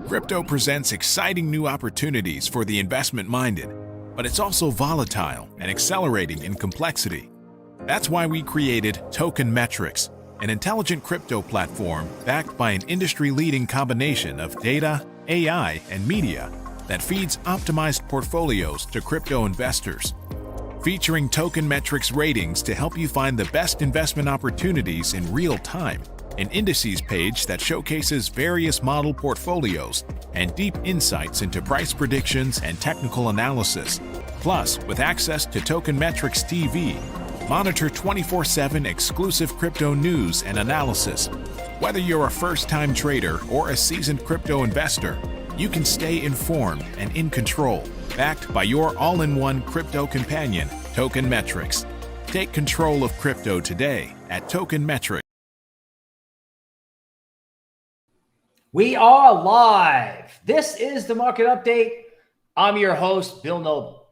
Crypto presents exciting new opportunities for the investment-minded, but it's also volatile and accelerating in complexity. That's why we created Token Metrics, an intelligent crypto platform backed by an industry-leading combination of data, AI, and media that feeds optimized portfolios to crypto investors. Featuring Token Metrics ratings to help you find the best investment opportunities in real time, an indices page that showcases various model portfolios, and deep insights into price predictions and technical analysis. Plus, with access to Token Metrics TV, monitor 24/7 exclusive crypto news and analysis. Whether you're a first-time trader or a seasoned crypto investor, you can stay informed and in control, backed by your all-in-one crypto companion, Token Metrics. Take control of crypto today at Token Metrics. We are live. This is the Market Update. I'm your host, Bill Noble.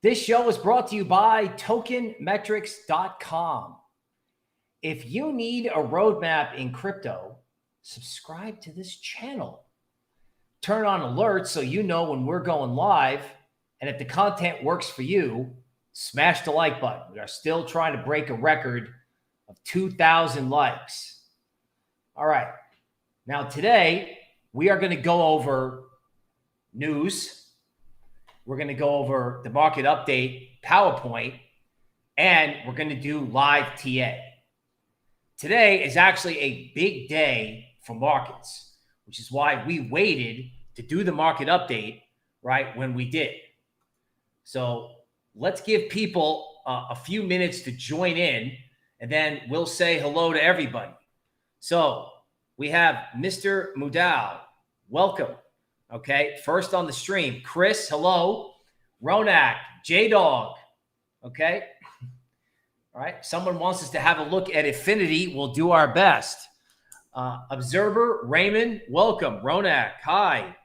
This show is brought to you by tokenmetrics.com. If you need a roadmap in crypto, subscribe to this channel. Turn on alerts so you know when we're going live. And if the content works for you, smash the like button. We are still trying to break a record of 2,000 likes. All right. Now, today, we are going to go over news. We're going to go over the market update PowerPoint, and we're going to do live TA. Today is actually a big day for markets, which is why we waited to do the market update right when we did. So let's give people a few minutes to join in, and then we'll say hello to everybody. So we have Mr. Mudal. Welcome. Okay. First on the stream. Chris, hello. Ronak, J-Dog. Okay. All right. Someone wants us to have a look at Affinity. We'll do our best. Observer, Raymond, welcome. Ronak, hi.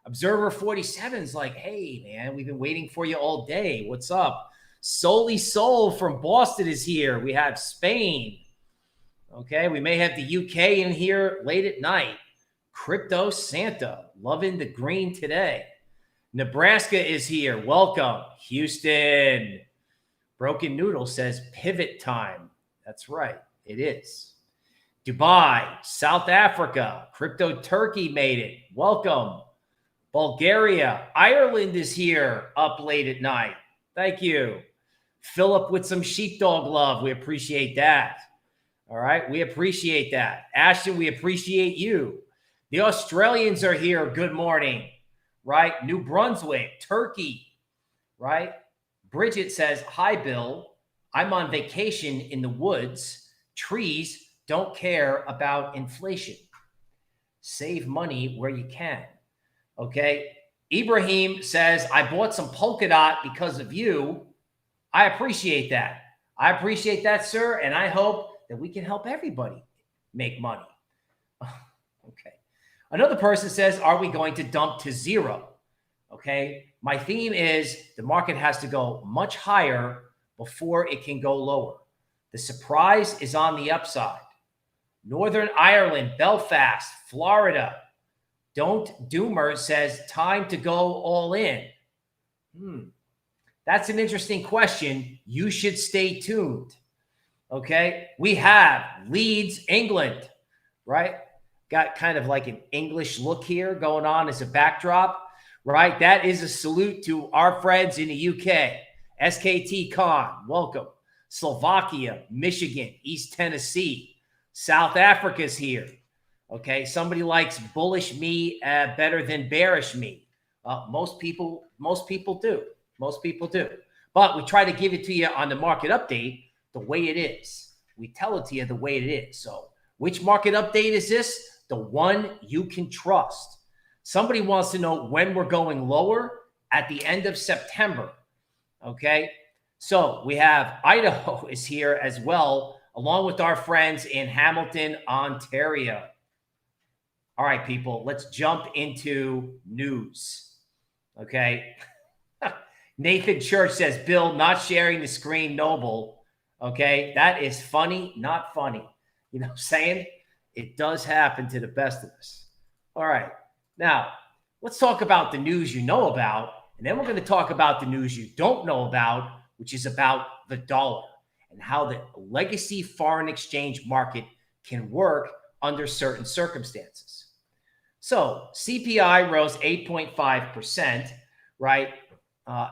Observer 47 is like, hey, man, we've been waiting for you all day. What's up? Solely Soul from Boston is here. We have Spain. Okay, we may have the UK in here late at night. Crypto Santa, loving the green today. Nebraska is here. Welcome. Houston. Broken Noodle says pivot time. That's right. It is. Dubai, South Africa. Crypto Turkey made it. Welcome. Bulgaria. Ireland is here up late at night. Thank you. Philip with some sheepdog love. We appreciate that. All right. We appreciate that. Ashton, we appreciate you. The Australians are here. Good morning. Right. New Brunswick, Turkey. Right. Bridget says, hi, Bill. I'm on vacation in the woods. Trees don't care about inflation. Save money where you can. Okay. Ibrahim says, I bought some Polkadot because of you. I appreciate that. I appreciate that, sir. And I hope that we can help everybody make money. Okay. Another person says, are we going to dump to zero? Okay. My theme is the market has to go much higher before it can go lower. The surprise is on the upside. Northern Ireland, Belfast, Florida. Don't Doomer says time to go all in. That's an interesting question. You should stay tuned. Okay, we have Leeds, England, right? Got kind of like an English look here going on as a backdrop, right? That is a salute to our friends in the UK. SKT Con, welcome. Slovakia, Michigan, East Tennessee. South Africa's here. Okay, somebody likes bullish me better than bearish me. Most people do. Most people do. But we try to give it to you on the market update the way it is. We tell it to you the way it is. So which market update is this? The one you can trust. Somebody wants to know when we're going lower at the end of September. Okay. So we have Idaho is here as well, along with our friends in Hamilton, Ontario. All right, people, let's jump into news. Okay. Nathan Church says, Bill, not sharing the screen, Noble. Okay, that is funny, not funny. You know what I'm saying? It does happen to the best of us. All right. Now, let's talk about the news you know about, and then we're going to talk about the news you don't know about, which is about the dollar and how the legacy foreign exchange market can work under certain circumstances. So CPI rose 8.5%, right?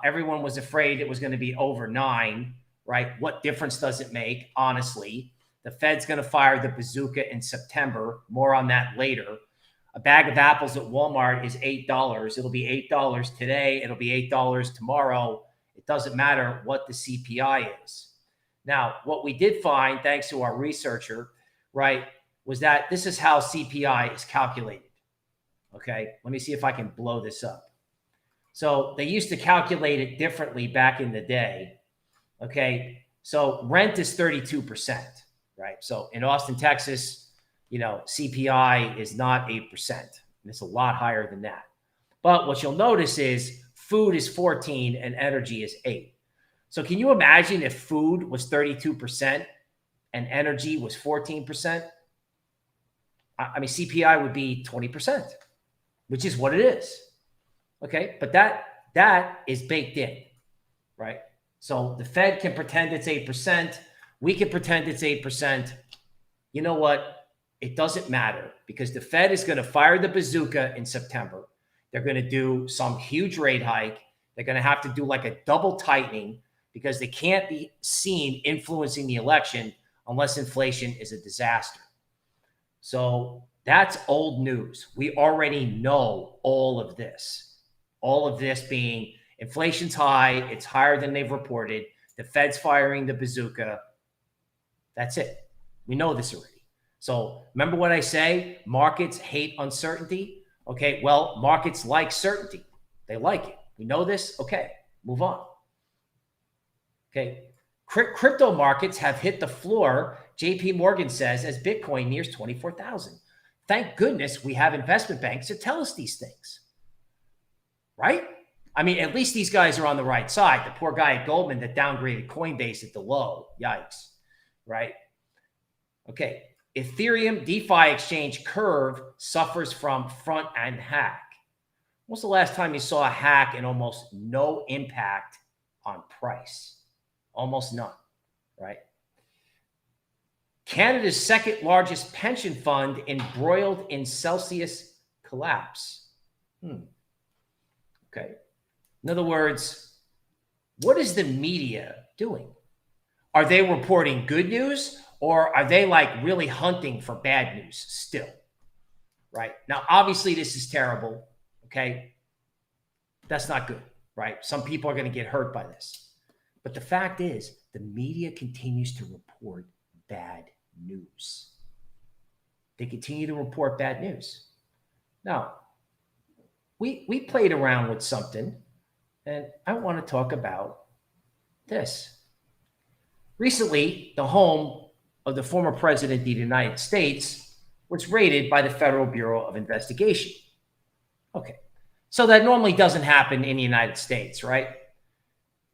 Everyone was afraid it was going to be over 9, right? What difference does it make? Honestly, the Fed's going to fire the bazooka in September. More on that later. A bag of apples at Walmart is $8. It'll be $8 today. It'll be $8 tomorrow. It doesn't matter what the CPI is. Now, what we did find, thanks to our researcher, right, was that this is how CPI is calculated. Okay, let me see if I can blow this up. So they used to calculate it differently back in the day. Okay, so rent is 32%, right? So in Austin, Texas, you know, CPI is not 8%. It's a lot higher than that. But what you'll notice is food is 14 and energy is 8. So can you imagine if food was 32% and energy was 14%? I mean, CPI would be 20%, which is what it is. Okay, but that is baked in, right? So the Fed can pretend it's 8%. We can pretend it's 8%. You know what? It doesn't matter because the Fed is going to fire the bazooka in September. They're going to do some huge rate hike. They're going to have to do like a double tightening because they can't be seen influencing the election unless inflation is a disaster. So that's old news. We already know all of this. All of this being inflation's high. It's higher than they've reported. The Fed's firing the bazooka. That's it. We know this already. So remember what I say? Markets hate uncertainty. Okay, well, markets like certainty. They like it. We know this. Okay, move on. Okay, crypto markets have hit the floor, JP Morgan says, as Bitcoin nears 24,000. Thank goodness we have investment banks that tell us these things. Right? I mean, at least these guys are on the right side. The poor guy at Goldman that downgraded Coinbase at the low. Yikes. Right? Okay. Ethereum DeFi exchange Curve suffers from front-end hack. When was the last time you saw a hack and almost no impact on price? Almost none. Right? Canada's second largest pension fund embroiled in Celsius collapse. Okay. In other words, what is the media doing? Are they reporting good news or are they like really hunting for bad news still? Right? Now, obviously, this is terrible. Okay. That's not good. Right? Some people are going to get hurt by this. But the fact is, the media continues to report bad news. They continue to report bad news. Now, we played around with something, and I want to talk about this. Recently, the home of the former president of the United States was raided by the Federal Bureau of Investigation. Okay, so that normally doesn't happen in the United States, right?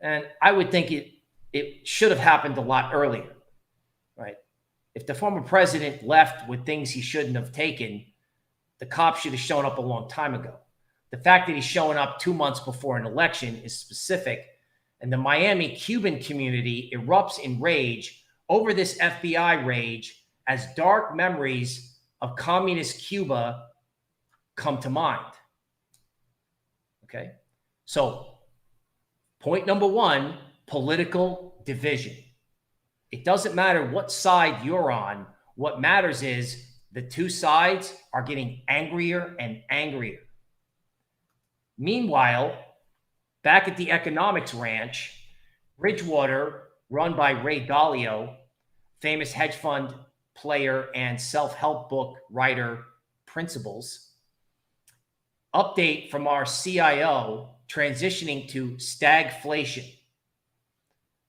And I would think it should have happened a lot earlier, right? If the former president left with things he shouldn't have taken, the cops should have shown up a long time ago. The fact that he's showing up 2 months before an election is specific, and the Miami Cuban community erupts in rage over this FBI raid as dark memories of communist Cuba come to mind. Okay, so point number one, political division. It doesn't matter what side you're on. What matters is the two sides are getting angrier and angrier. Meanwhile, back at the economics ranch, Bridgewater, run by Ray Dalio, famous hedge fund player and self-help book writer principles, update from our CIO transitioning to stagflation.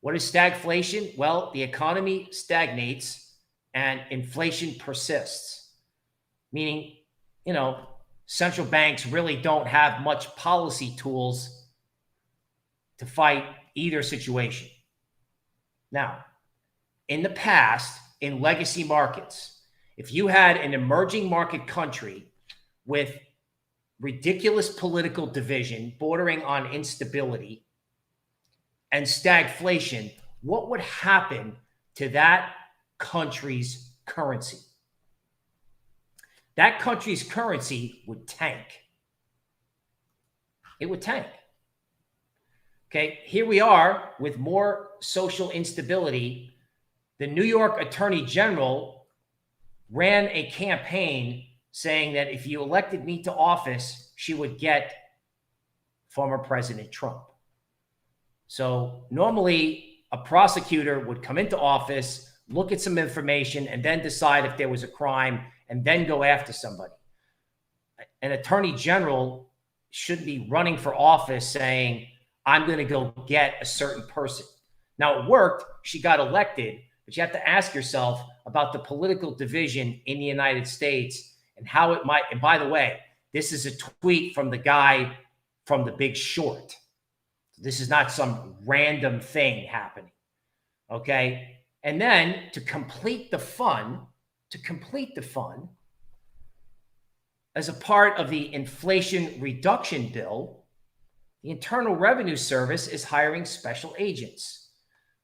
What is stagflation? Well, the economy stagnates and inflation persists, meaning, you know, central banks really don't have much policy tools to fight either situation. Now, in the past, in legacy markets, If you had an emerging market country with ridiculous political division bordering on instability and stagflation, what would happen to that country's currency? That country's currency would tank. It would tank. Okay, here we are with more social instability. The New York Attorney General ran a campaign saying that if you elected me to office, she would get former President Trump. So normally a prosecutor would come into office, look at some information, and then decide if there was a crime and then go after somebody. An attorney general shouldn't be running for office saying, I'm going to go get a certain person. Now, it worked. She got elected, but you have to ask yourself about the political division in the United States and how it might. And by the way, this is a tweet from the guy from The Big Short. This is not some random thing happening. Okay. And then to complete the fun, as a part of the Inflation Reduction Bill, the Internal Revenue Service is hiring special agents.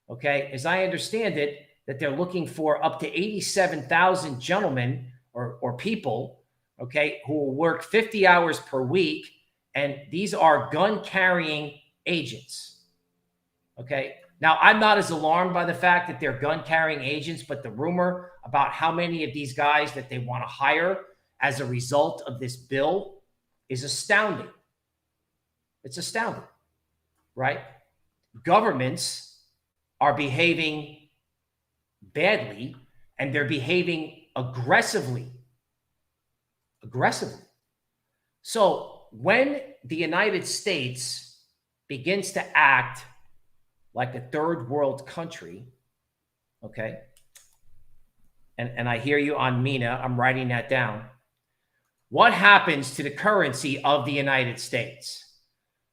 Okay. As I understand it, that they're looking for up to 87,000 gentlemen or people, okay, who will work 50 hours per week. And these are gun carrying agents. Okay. Now, I'm not as alarmed by the fact that they're gun carrying agents, but the rumor about how many of these guys that they want to hire as a result of this bill is astounding. It's astounding, right? Governments are behaving badly and they're behaving aggressively. So when the United States begins to act like a third world country, okay, and I hear you on Mina, I'm writing that down. What happens to the currency of the United States?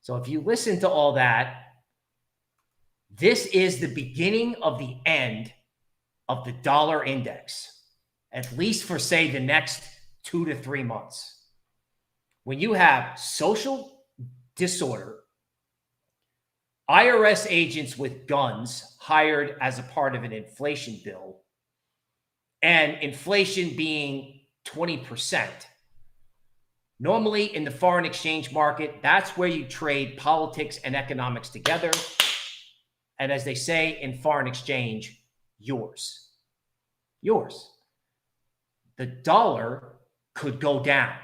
So if you listen to all that, this is the beginning of the end of the dollar index, at least for, say, the next 2 to 3 months. When you have social disorder, IRS agents with guns hired as a part of an inflation bill, and inflation being 20%. Normally in the foreign exchange market, that's where you trade politics and economics together. And as they say in foreign exchange, yours. The dollar could go down.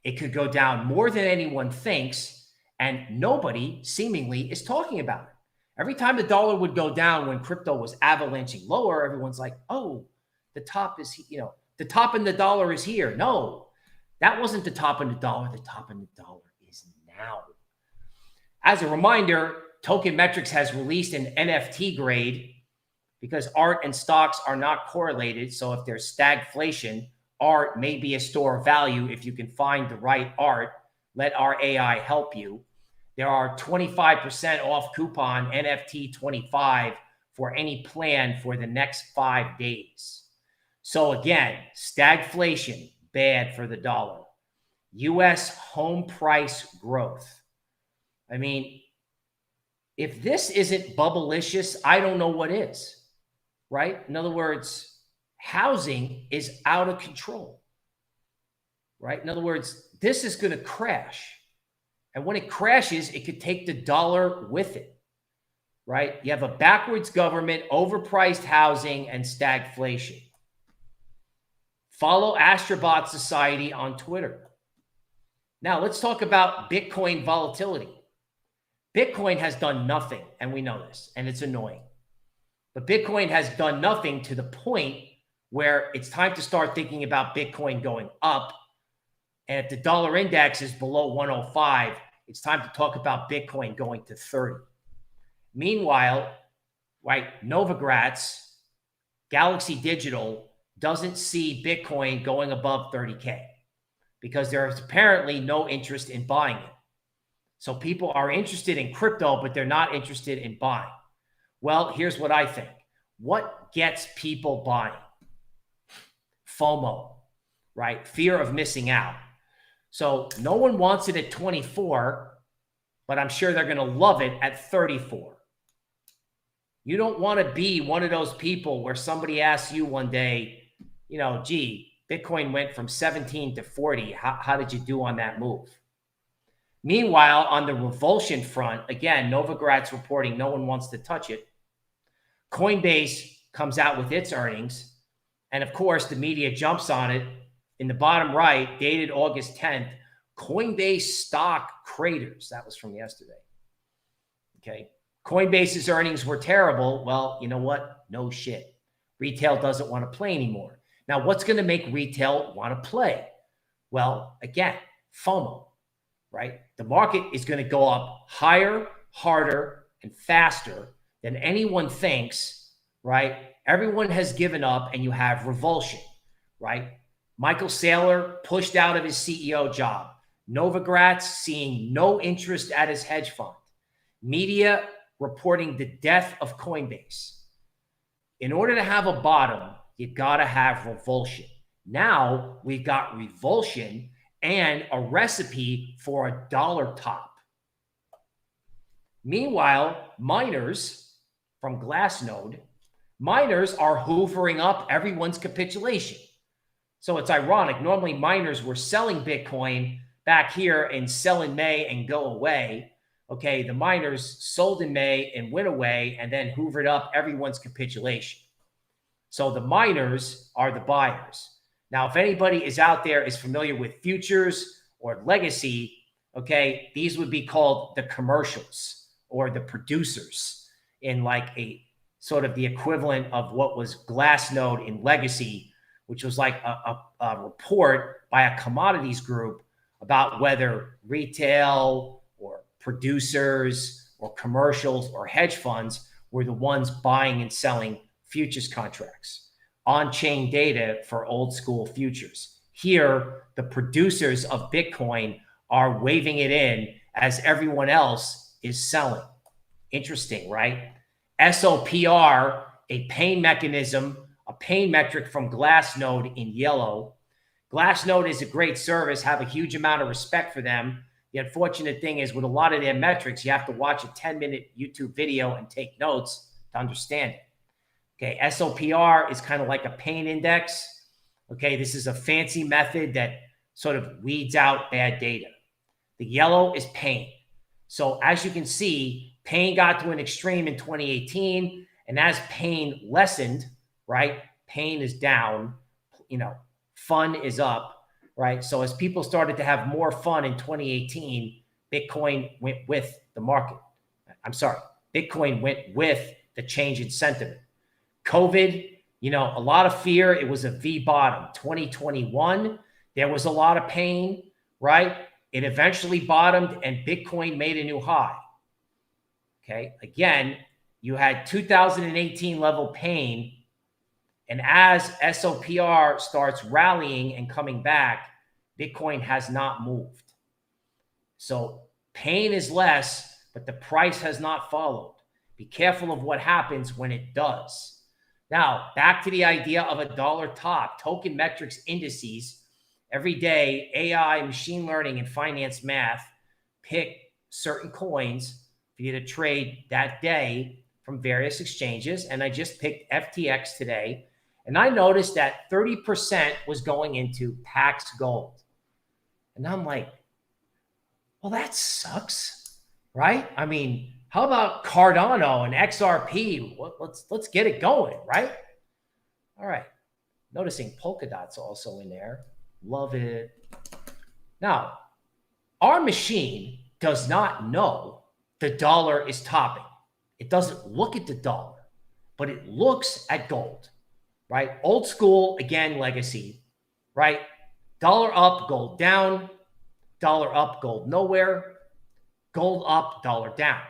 It could go down more than anyone thinks, and nobody seemingly is talking about it. Every time the dollar would go down when crypto was avalanching lower, everyone's like, oh, the top is, the top in the dollar is here. No, that wasn't the top in the dollar. The top in the dollar is now. As a reminder, Token Metrics has released an NFT grade because art and stocks are not correlated. So if there's stagflation, art may be a store of value if you can find the right art. Let our AI help you. There are 25% off coupon NFT 25 for any plan for the next 5 days. So again, stagflation, bad for the dollar. U.S. home price growth. I mean, if this isn't bubblicious, I don't know what is, right? In other words, housing is out of control, right? In other words, this is going to crash. And when it crashes, it could take the dollar with it, right? You have a backwards government, overpriced housing, and stagflation. Follow Astrobot Society on Twitter. Now, let's talk about Bitcoin volatility. Bitcoin has done nothing, and we know this, and it's annoying. But Bitcoin has done nothing to the point where it's time to start thinking about Bitcoin going up. And if the dollar index is below 105, it's time to talk about Bitcoin going to 30. Meanwhile, right, Novogratz, Galaxy Digital doesn't see Bitcoin going above 30K because there is apparently no interest in buying it. So people are interested in crypto, but they're not interested in buying. Well, here's what I think. What gets people buying? FOMO, right? Fear of missing out. So no one wants it at 24, but I'm sure they're going to love it at 34. You don't want to be one of those people where somebody asks you one day, you know, gee, Bitcoin went from 17 to 40. How did you do on that move? Meanwhile, on the revulsion front, again, Novogratz reporting no one wants to touch it. Coinbase comes out with its earnings. And of course, the media jumps on it. In the bottom right, dated August 10th, Coinbase stock craters. That was from yesterday. Okay. Coinbase's earnings were terrible. Well, you know what? No shit. Retail doesn't want to play anymore. Now, what's going to make retail want to play? Well, again, FOMO, right? The market is going to go up higher, harder, and faster than anyone thinks, right? Everyone has given up and you have revulsion, right? Michael Saylor pushed out of his CEO job. Novogratz seeing no interest at his hedge fund. Media reporting the death of Coinbase. In order to have a bottom, you got to have revulsion. Now we've got revulsion and a recipe for a dollar top. Meanwhile, miners from Glassnode, miners are hoovering up everyone's capitulation. So it's ironic. Normally miners were selling Bitcoin back here and sell in May and go away. Okay, the miners sold in May and went away and then hoovered up everyone's capitulation. So the miners are the buyers. Now, if anybody is out there is familiar with futures or legacy, okay, these would be called the commercials or the producers in like a sort of the equivalent of what was Glassnode in legacy, which was like a report by a commodities group about whether retail or producers or commercials or hedge funds were the ones buying and selling futures contracts, on-chain data for old school futures. Here, the producers of Bitcoin are waving it in as everyone else is selling. Interesting, right? SOPR, a pain mechanism, a pain metric from Glassnode in yellow. Glassnode is a great service, have a huge amount of respect for them. The unfortunate thing is with a lot of their metrics, you have to watch a 10-minute YouTube video and take notes to understand it. Okay, SOPR is kind of like a pain index. Okay, this is a fancy method that sort of weeds out bad data. The yellow is pain. So as you can see, pain got to an extreme in 2018. And as pain lessened, right, pain is down, you know, fun is up, right? So as people started to have more fun in 2018, Bitcoin went with the market. I'm sorry, Bitcoin went with the change in sentiment. COVID, you know, a lot of fear. It was a V bottom. 2021, there was a lot of pain, right? It eventually bottomed and Bitcoin made a new high. Okay. Again, you had 2018 level pain. And as SOPR starts rallying and coming back, Bitcoin has not moved. So pain is less, but the price has not followed. Be careful of what happens when it does. Now, back to the idea of a dollar top, token metrics indices. Every day, AI, machine learning, and finance math pick certain coins for you to trade that day from various exchanges. And I just picked FTX today. And I noticed that 30% was going into Pax Gold. And I'm like, well, that sucks, right? I mean, how about Cardano and XRP? Let's get it going, right? All right. Noticing Polkadot's also in there. Love it. Now, our machine does not know the dollar is topping. It doesn't look at the dollar, but it looks at gold, right? Old school, again, legacy, right? Dollar up, gold down. Dollar up, gold nowhere. Gold up, dollar down.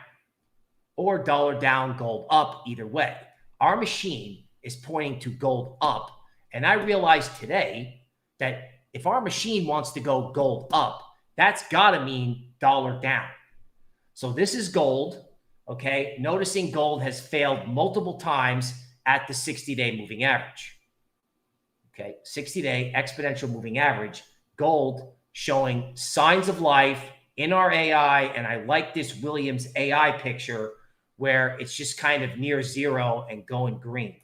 Or dollar down, gold up, either way. Our machine is pointing to gold up. And I realized today that if our machine wants to go gold up, that's got to mean dollar down. So this is gold, okay? Noticing gold has failed multiple times at the 60-day moving average. Okay, 60-day exponential moving average. Gold showing signs of life in our AI. And I like this Williams AI picture where it's just kind of near zero and going green.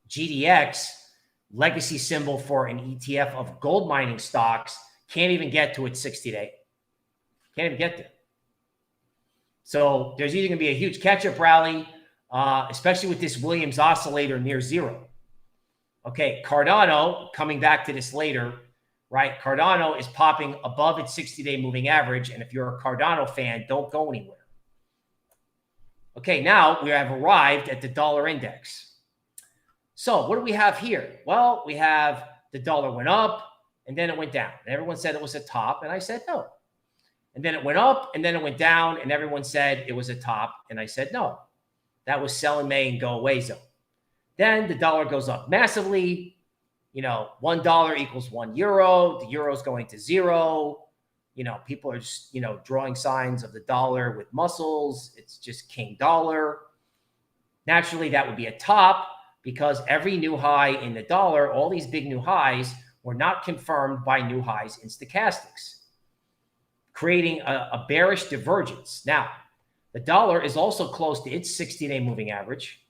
GDX, legacy symbol for an ETF of gold mining stocks, can't even get to its 60-day. Can't even get there. So there's either going to be a huge catch-up rally, especially with this Williams oscillator near zero. Okay, Cardano, coming back to this later, right? Cardano is popping above its 60-day moving average. And if you're a Cardano fan, don't go anywhere. Okay, now we have arrived at the dollar index. So what do we have here? Well, we have the dollar went up and then it went down. And everyone said it was a top. And I said no. And then it went up and then it went down. And everyone said it was a top. And I said no. That was sell in May and go away zone. Then the dollar goes up massively. You know, $1 equals €1. The euro is going to zero. You know, people are just, you know, drawing signs of the dollar with muscles. It's just king dollar. Naturally, that would be a top because every new high in the dollar, all these big new highs were not confirmed by new highs in stochastics, creating a bearish divergence. Now, the dollar is also close to its 60-day moving average.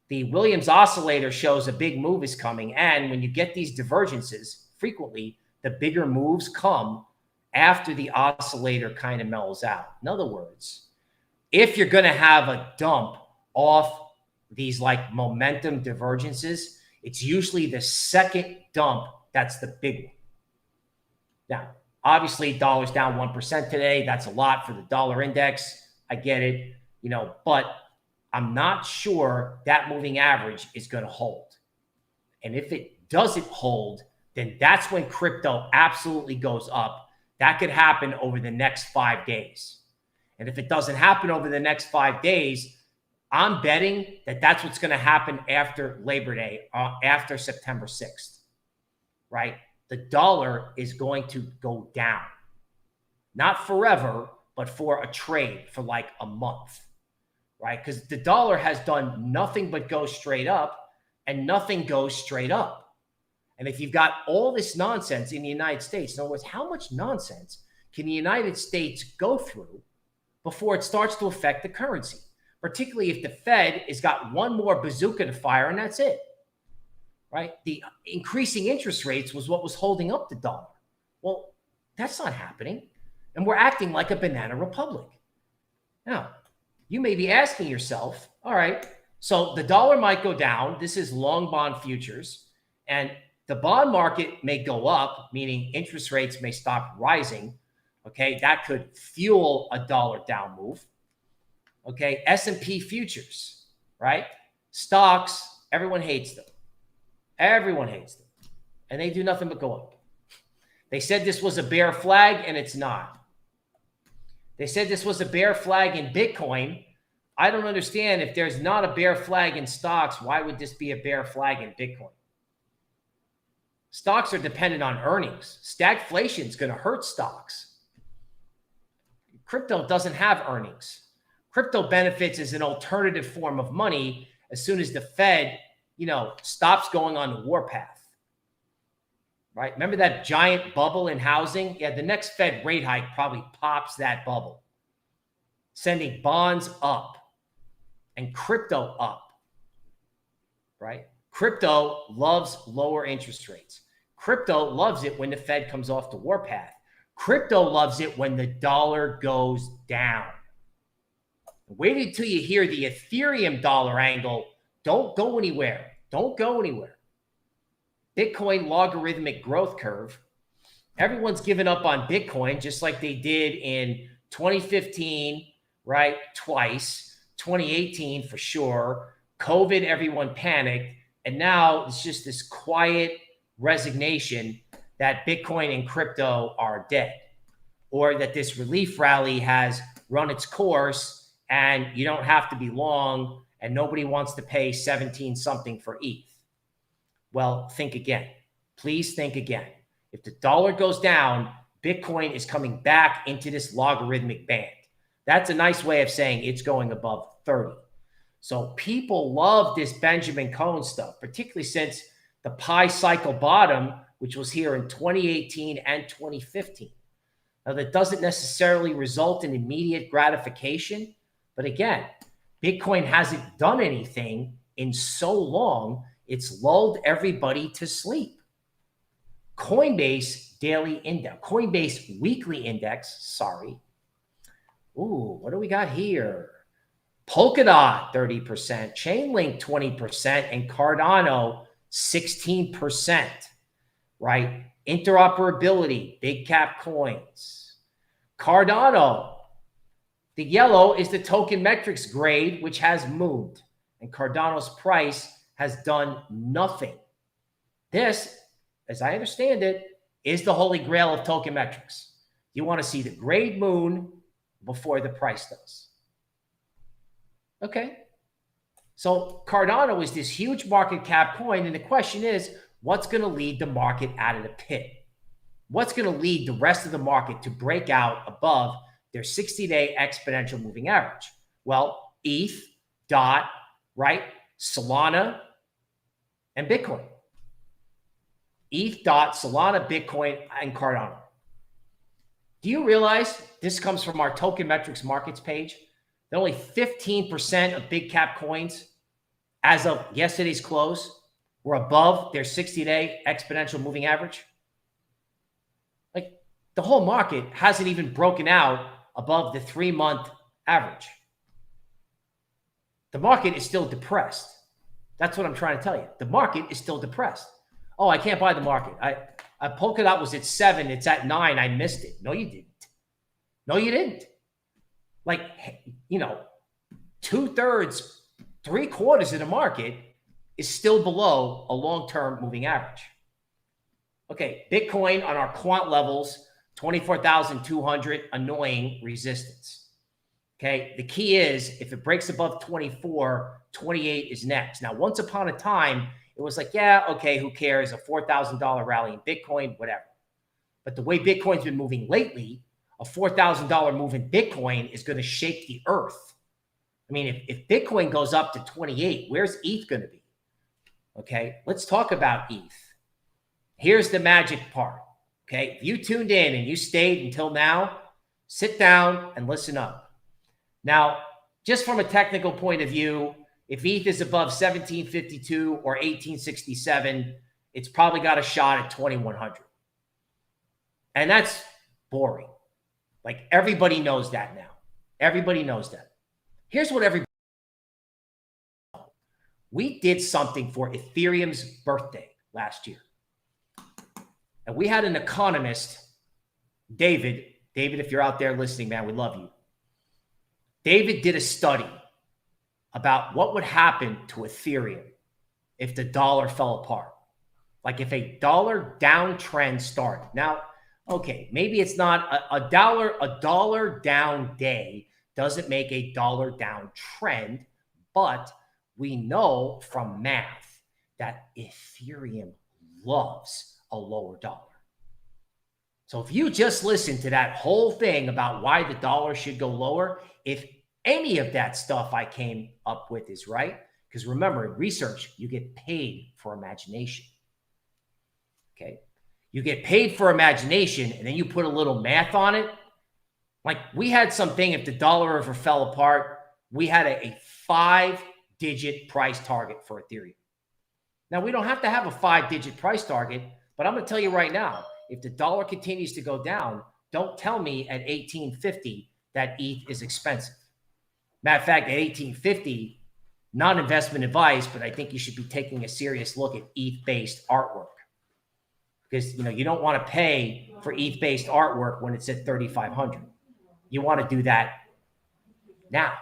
The Williams oscillator shows a big move is coming. And when you get these divergences, frequently, the bigger moves come after the oscillator kind of mellows out. In other words, if you're going to have a dump off these like momentum divergences, it's usually the second dump that's the big one. Now, obviously, dollar's down 1% today. That's a lot for the dollar index. I get it, you know, but I'm not sure that moving average is going to hold. And if it doesn't hold, then that's when crypto absolutely goes up. That could happen over the next 5 days. And if it doesn't happen over the next 5 days, I'm betting that that's what's going to happen after Labor Day, after September 6th, right? The dollar is going to go down. Not forever, but for a trade for like a month, right? Because the dollar has done nothing but go straight up and nothing goes straight up. And if you've got all this nonsense in the United States, in other words, how much nonsense can the United States go through before it starts to affect the currency? Particularly if the Fed has got one more bazooka to fire and that's it, right? The increasing interest rates was what was holding up the dollar. Well, that's not happening. And we're acting like a banana republic. Now, you may be asking yourself, all right, so the dollar might go down. This is long bond futures. And the bond market may go up, meaning interest rates may stop rising. Okay, that could fuel a dollar down move. Okay, S&P futures, right? Stocks, everyone hates them. Everyone hates them. And they do nothing but go up. They said this was a bear flag, and it's not. They said this was a bear flag in Bitcoin. I don't understand. If there's not a bear flag in stocks, why would this be a bear flag in Bitcoin? Stocks are dependent on earnings. Stagflation is going to hurt stocks. Crypto doesn't have earnings. Crypto benefits as an alternative form of money as soon as the Fed, you know, stops going on the warpath. Right? Remember that giant bubble in housing? Yeah, the next Fed rate hike probably pops that bubble, sending bonds up and crypto up. Right? Crypto loves lower interest rates. Crypto loves it when the Fed comes off the warpath. Crypto loves it when the dollar goes down. Wait until you hear the Ethereum dollar angle. Don't go anywhere. Don't go anywhere. Bitcoin logarithmic growth curve. Everyone's given up on Bitcoin just like they did in 2015, right? Twice. 2018 for sure. COVID, everyone panicked. And now it's just this quiet resignation that Bitcoin and crypto are dead, or that this relief rally has run its course and you don't have to be long and nobody wants to pay 17 something for ETH. Well, think again. Please think again. If the dollar goes down, Bitcoin is coming back into this logarithmic band. That's a nice way of saying it's going above 30. So people love this Benjamin Cohen stuff, particularly since the Pi cycle bottom, which was here in 2018 and 2015. Now, that doesn't necessarily result in immediate gratification, but again, Bitcoin hasn't done anything in so long, it's lulled everybody to sleep. Coinbase daily index, Coinbase weekly index, sorry. Ooh, what do we got here? Polkadot 30%, Chainlink 20%, and Cardano 16%, right? Interoperability, big cap coins. Cardano, the yellow is the token metrics grade, which has moved, and Cardano's price has done nothing. This, as I understand it, is the holy grail of token metrics. You want to see the grade moon before the price does. Okay. So Cardano is this huge market cap coin, and the question is, what's going to lead the market out of the pit? What's going to lead the rest of the market to break out above their 60-day exponential moving average? Well, ETH, DOT, right? Solana, and Bitcoin. ETH, DOT, Solana, Bitcoin, and Cardano. Do you realize this comes from our token metrics markets page? That only 15% of big cap coins, as of yesterday's close, were above their 60-day exponential moving average. Like, the whole market hasn't even broken out above the 3-month average. The market is still depressed. That's what I'm trying to tell you. The market is still depressed. Oh, I can't buy the market. Polkadot was at 7. It's at 9. I missed it. No, you didn't. No, you didn't. Like, you know, 2/3, 3/4 of the market is still below a long-term moving average. Okay, Bitcoin on our quant levels, 24,200, annoying resistance. Okay, the key is if it breaks above 24, 28 is next. Now, once upon a time, it was like, yeah, okay, who cares? A $4,000 rally in Bitcoin, whatever. But the way Bitcoin's been moving lately, a $4,000 move in Bitcoin is going to shake the earth. I mean, if Bitcoin goes up to 28, where's ETH going to be? Okay, let's talk about ETH. Here's the magic part. Okay, if you tuned in and you stayed until now, sit down and listen up. Now, just from a technical point of view, if ETH is above 1752 or 1867, it's probably got a shot at 2100. And that's boring. Like, everybody knows that now. Everybody knows that. Here's what everybody knows. We did something for Ethereum's birthday last year. And we had an economist, David. David, if you're out there listening, man, we love you. David did a study about what would happen to Ethereum if the dollar fell apart. Like, if a dollar downtrend started. Now, okay, maybe it's not a dollar down day doesn't make a dollar down trend, but we know from math that Ethereum loves a lower dollar. So if you just listen to that whole thing about why the dollar should go lower, if any of that stuff I came up with is right, because remember, in research, you get paid for imagination. Okay? You get paid for imagination, and then you put a little math on it. Like, we had something, if the dollar ever fell apart, we had a 5-digit price target for Ethereum. Now, we don't have to have a 5-digit price target, but I'm going to tell you right now, if the dollar continues to go down, don't tell me at 1850 that ETH is expensive. Matter of fact, at 1850, not investment advice, but I think you should be taking a serious look at ETH-based artwork. Because, you know, you don't want to pay for ETH-based artwork when it's at 3,500. You want to do that now,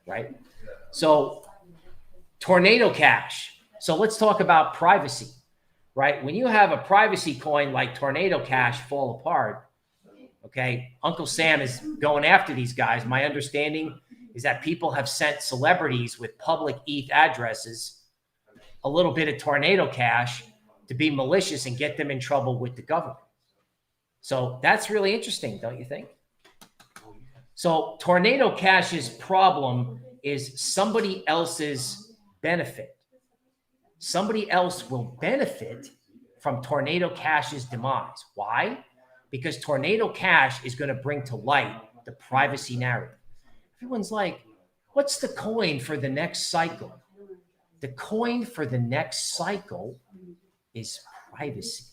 right? So, Tornado Cash. So let's talk about privacy, right? When you have a privacy coin like Tornado Cash fall apart, okay, Uncle Sam is going after these guys. My understanding is that people have sent celebrities with public ETH addresses a little bit of Tornado Cash to be malicious and get them in trouble with the government. So that's really interesting, don't you think? So Tornado Cash's problem is somebody else's benefit. somebody else will benefit from Tornado Cash's demise. Why? Because Tornado Cash is going to bring to light the privacy narrative. Everyone's like, what's the coin for the next cycle? The coin for the next cycle is privacy.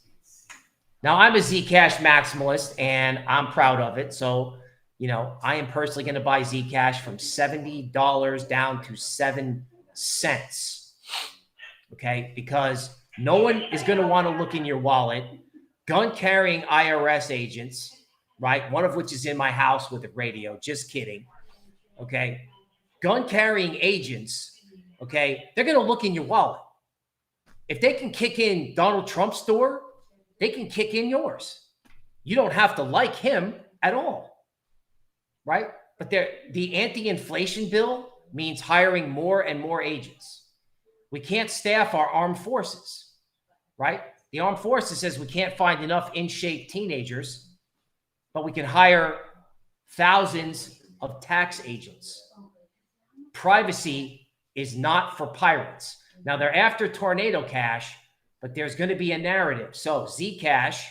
Now, I'm a Zcash maximalist, and I'm proud of it. So, I am personally going to buy Zcash from $70 down to 7 cents. Okay? Because no one is going to want to look in your wallet. Gun-carrying IRS agents, right? One of which is in my house with a radio. Just kidding. Okay? Gun-carrying agents, okay, they're going to look in your wallet. If they can kick in Donald Trump's door, they can kick in yours. You don't have to like him at all, right? But the anti-inflation bill means hiring more and more agents. We can't staff our armed forces, right? The armed forces says we can't find enough in-shape teenagers, but we can hire thousands of tax agents. Privacy is not for pirates. Now, they're after Tornado Cash, but there's going to be a narrative. So Zcash,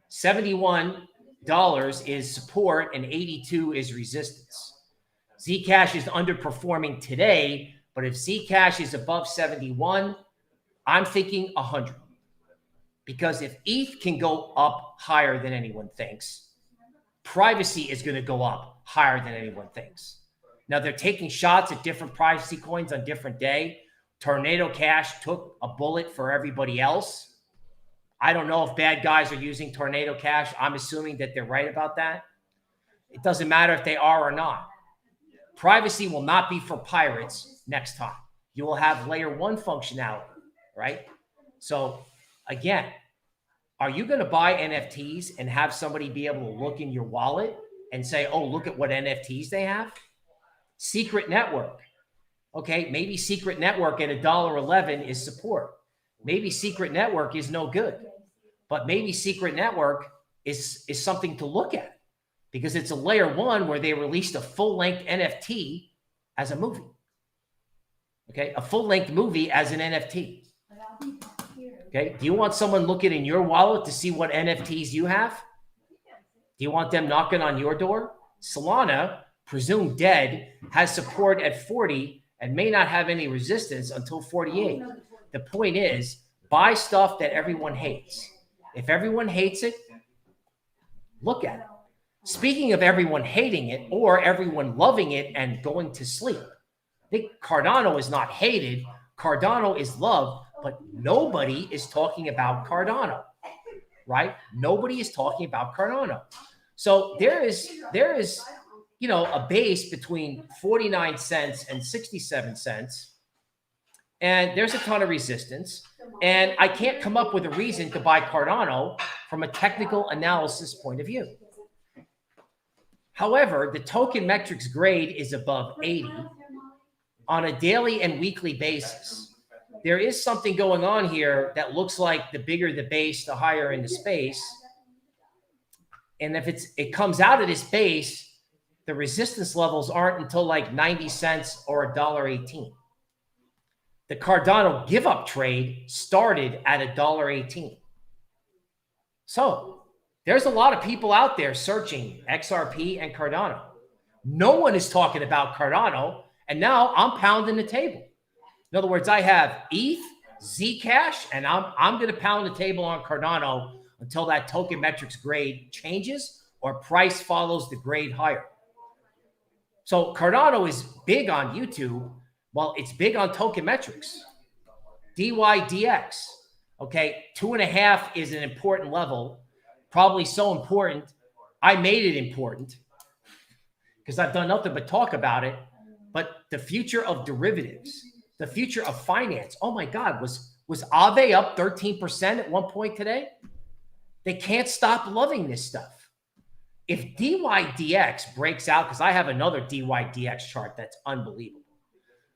$71 is support and 82 is resistance. Zcash is underperforming today, but if Zcash is above 71, I'm thinking 100. Because if ETH can go up higher than anyone thinks, privacy is going to go up higher than anyone thinks. Now, they're taking shots at different privacy coins on different day. Tornado Cash took a bullet for everybody else. I don't know if bad guys are using Tornado Cash. I'm assuming that they're right about that. It doesn't matter if they are or not. Privacy will not be for pirates next time. You will have layer 1 functionality, right? So again, are you going to buy NFTs and have somebody be able to look in your wallet and say, oh, look at what NFTs they have? Secret Network. Okay, maybe Secret Network at $1.11 is support. Maybe Secret Network is no good. But maybe Secret Network is something to look at because it's a layer 1 where they released a full-length NFT as a movie. Okay, a full-length movie as an NFT. Okay, do you want someone looking in your wallet to see what NFTs you have? Do you want them knocking on your door? Solana, presumed dead, has support at 40 and may not have any resistance until 48. The point is, buy stuff that everyone hates. If everyone hates it, look at it. Speaking of everyone hating it or everyone loving it and going to sleep, I think Cardano is not hated. Cardano is loved, but nobody is talking about Cardano, right? Nobody is talking about Cardano. So there is a base between 49 cents and 67 cents. And there's a ton of resistance. And I can't come up with a reason to buy Cardano from a technical analysis point of view. However, the token metrics grade is above 80 on a daily and weekly basis. There is something going on here that looks like the bigger the base, the higher in the space. And if it comes out of this base, the resistance levels aren't until like 90 cents or $1.18. The Cardano give up trade started at $1.18. So there's a lot of people out there searching XRP and Cardano. No one is talking about Cardano, and now I'm pounding the table. In other words, I have ETH, Zcash, and I'm going to pound the table on Cardano until that token metrics grade changes or price follows the grade higher. So Cardano is big on YouTube. Well, it's big on token metrics. DYDX, okay, 2.5 is an important level, probably so important. I made it important because I've done nothing but talk about it. But the future of derivatives, the future of finance. Oh my God, was Aave up 13% at one point today? They can't stop loving this stuff. If DYDX breaks out, because I have another DYDX chart that's unbelievable,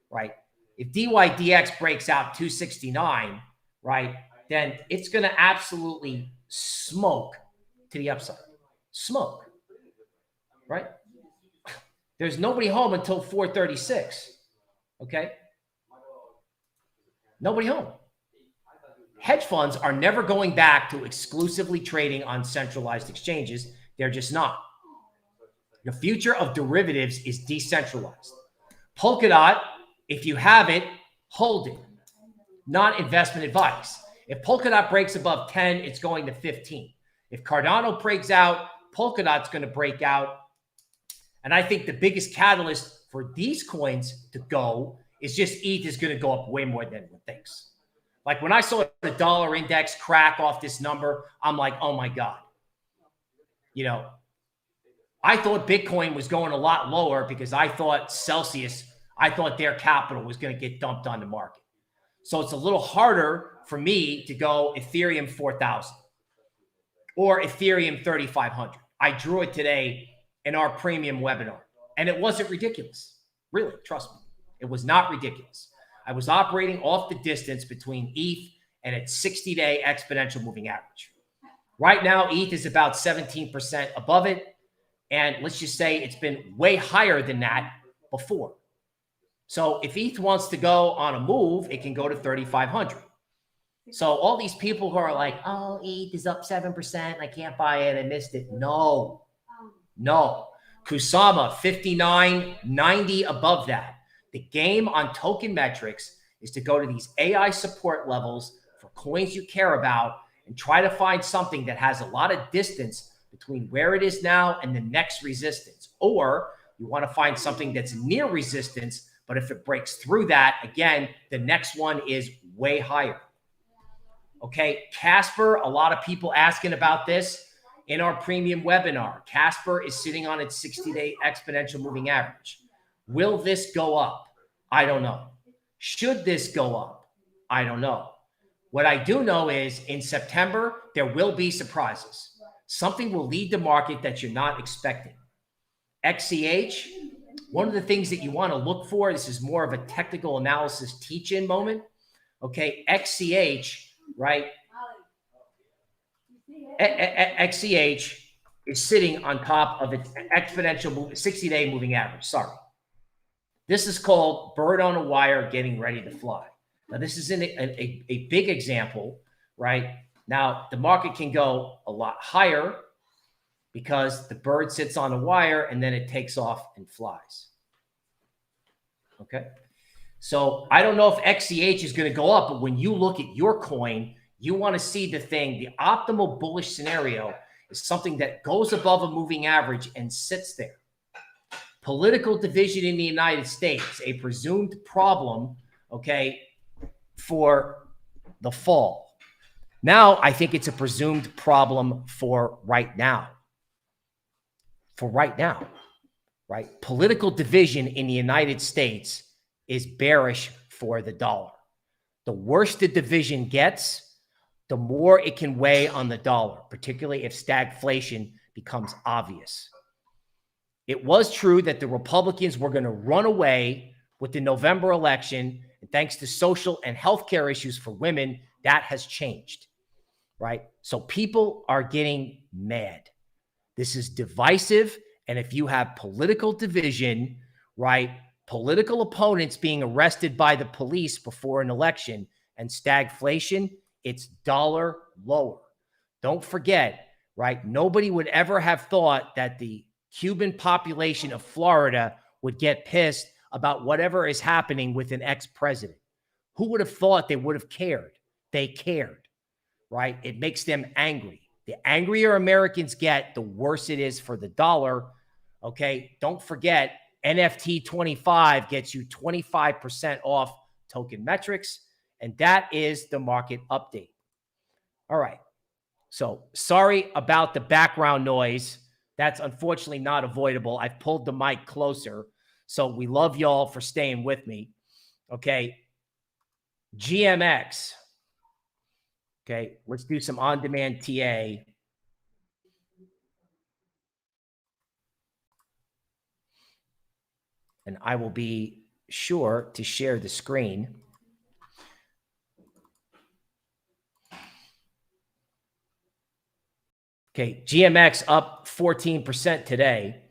right? If DYDX breaks out 269, right, then it's going to absolutely smoke to the upside. Smoke, right? There's nobody home until 4:36, okay? Nobody home. Hedge funds are never going back to exclusively trading on centralized exchanges. They're just not. The future of derivatives is decentralized. Polkadot, if you have it, hold it. Not investment advice. If Polkadot breaks above 10, it's going to 15. If Cardano breaks out, Polkadot's going to break out. And I think the biggest catalyst for these coins to go is just ETH is going to go up way more than one thinks. Like when I saw the dollar index crack off this number, I'm like, oh my God. You know, I thought Bitcoin was going a lot lower because I thought I thought their capital was going to get dumped on the market. So it's a little harder for me to go Ethereum 4,000 or Ethereum 3,500. I drew it today in our premium webinar, and it wasn't ridiculous. Really, trust me. It was not ridiculous. I was operating off the distance between ETH and its 60-day exponential moving average. Right now, ETH is about 17% above it. And let's just say it's been way higher than that before. So if ETH wants to go on a move, it can go to 3,500. So all these people who are like, oh, ETH is up 7%. I can't buy it. I missed it. No. Kusama, 59, 90 above that. The game on token metrics is to go to these AI support levels for coins you care about and try to find something that has a lot of distance between where it is now and the next resistance. Or you want to find something that's near resistance, but if it breaks through that, again, the next one is way higher. Okay, Casper, a lot of people asking about this in our premium webinar. Casper is sitting on its 60-day exponential moving average. Will this go up? I don't know. Should this go up? I don't know. What I do know is in September, there will be surprises. Something will lead the market that you're not expecting. XCH, one of the things that you want to look for, this is more of a technical analysis teach-in moment. Okay, XCH, right? XCH is sitting on top of its exponential 60-day moving average. Sorry. This is called bird on a wire getting ready to fly. Now, this is a big example, right? Now, the market can go a lot higher because the bird sits on a wire and then it takes off and flies. Okay? So I don't know if XCH is going to go up, but when you look at your coin, you want to see the thing. The optimal bullish scenario is something that goes above a moving average and sits there. Political division in the United States, a presumed problem, okay, for the fall. Now, I think it's a presumed problem for right now. For right now, right? Political division in the United States is bearish for the dollar. The worse the division gets, the more it can weigh on the dollar, particularly if stagflation becomes obvious. It was true that the Republicans were going to run away with the November election, and thanks to social and healthcare issues for women, that has changed, right? So people are getting mad. This is divisive, and if you have political division, right, political opponents being arrested by the police before an election and stagflation, it's dollar lower. Don't forget, right, nobody would ever have thought that the Cuban population of Florida would get pissed about whatever is happening with an ex-president. Who would have thought they would have cared? They cared, right? It makes them angry. The angrier Americans get, the worse it is for the dollar. Okay, don't forget, NFT 25 gets you 25% off token metrics, and that is the market update. All right, so sorry about the background noise. That's unfortunately not avoidable. I've pulled the mic closer, so we love y'all for staying with me. Okay, GMX. Okay, let's do some on-demand TA. And I will be sure to share the screen. Okay, GMX up 14% today.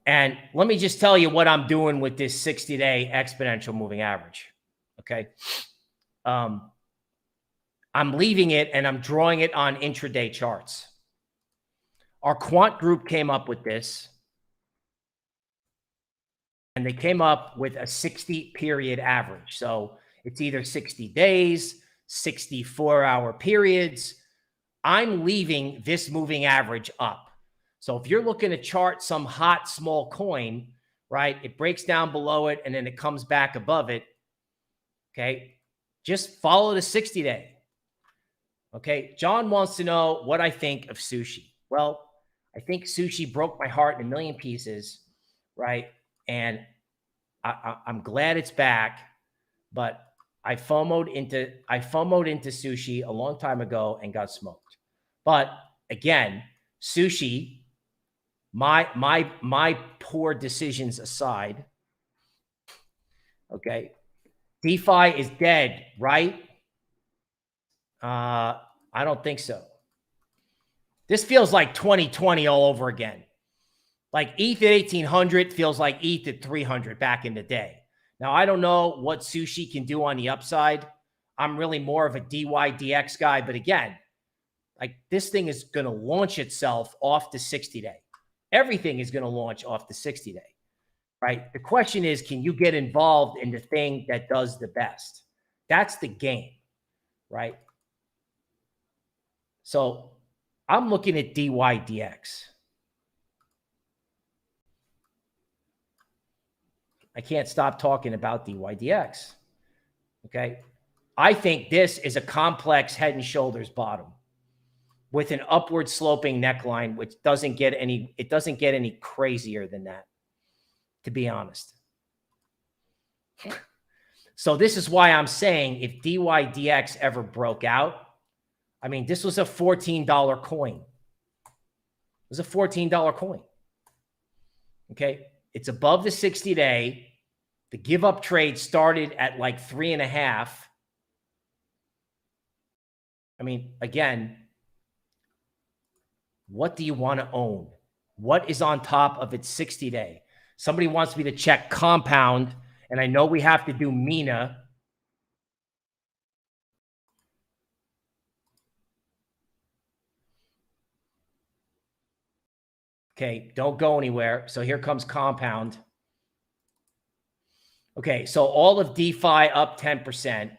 And let me just tell you what I'm doing with this 60-day exponential moving average. Okay. I'm leaving it and I'm drawing it on intraday charts. Our quant group came up with this, and they came up with a 60 period average. So it's either 60 days, 64-hour periods. I'm leaving this moving average up. So if you're looking to chart some hot small coin, right, it breaks down below it and then it comes back above it. Okay, just follow the 60-day. Okay, John wants to know what I think of sushi. Well, I think sushi broke my heart in a million pieces, right? And I'm glad it's back, but I FOMO'd into sushi a long time ago and got smoked. But again, sushi, my poor decisions aside, okay, DeFi is dead, right? I don't think so. This feels like 2020 all over again. Like ETH at 1800 feels like ETH at 300 back in the day. Now, I don't know what sushi can do on the upside. I'm really more of a DYDX guy. But again, like this thing is going to launch itself off the 60-day. Everything is going to launch off the 60-day, right? The question is, can you get involved in the thing that does the best? That's the game, right? So I'm looking at DYDX. I can't stop talking about DYDX. Okay. I think this is a complex head and shoulders bottom with an upward sloping neckline, which doesn't get any crazier than that, to be honest. So this is why I'm saying if DYDX ever broke out, I mean, this was a $14 coin. It was a $14 coin. Okay. It's above the 60-day. The give up trade started at like 3.5. I mean, again, what do you want to own? What is on top of its 60-day? Somebody wants me to check compound, and I know we have to do Mina. Okay, don't go anywhere. So here comes compound. Okay, so all of DeFi up 10%.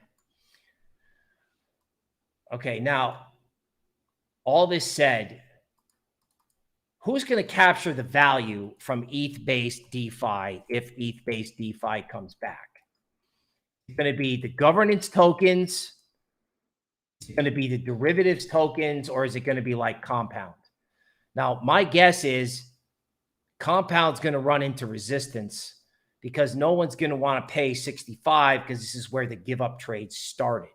Okay, now, all this said, who's going to capture the value from ETH-based DeFi if ETH-based DeFi comes back? It's going to be the governance tokens. Is it going to be the derivatives tokens, or is it going to be like Compound? Now, my guess is Compound's going to run into resistance because no one's going to want to pay 65 because this is where the give up trade started.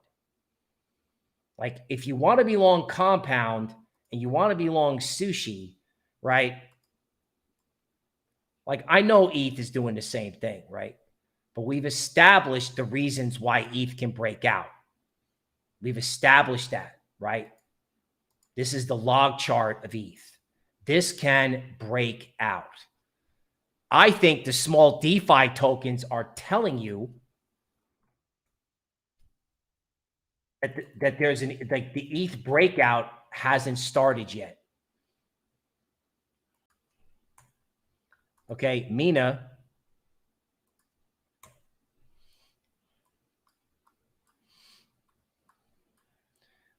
Like if you want to be long Compound and you want to be long sushi, right? Like I know ETH is doing the same thing, right? But we've established the reasons why ETH can break out. We've established that, right? This is the log chart of ETH. This can break out. I think the small DeFi tokens are telling you that there's like the ETH breakout hasn't started yet. Okay, Mina.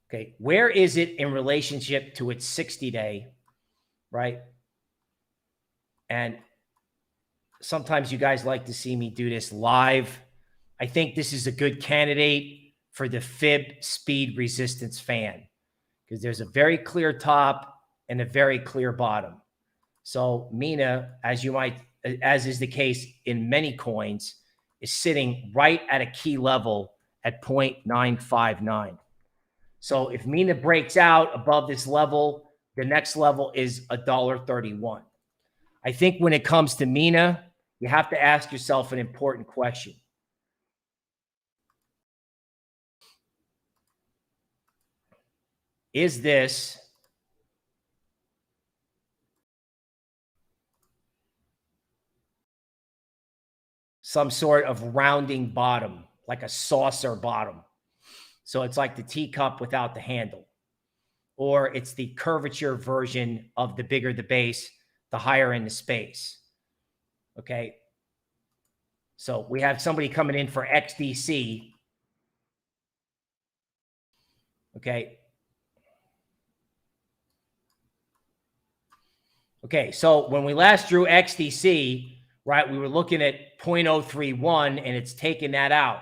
Okay, where is it in relationship to its 60-day, right? And sometimes you guys like to see me do this live. I think this is a good candidate for the fib speed resistance fan because there's a very clear top and a very clear bottom. So Mina, as is the case in many coins, is sitting right at a key level at 0.959. So if Mina breaks out above this level, the next level is $1.31. I think when it comes to Mina, you have to ask yourself an important question. Is this some sort of rounding bottom, like a saucer bottom? So it's like the teacup without the handle, or it's the curvature version of the bigger the base, the higher in the space. Okay. So we have somebody coming in for XDC. Okay. Okay. So when we last drew XDC, right, we were looking at 0.031 and it's taking that out.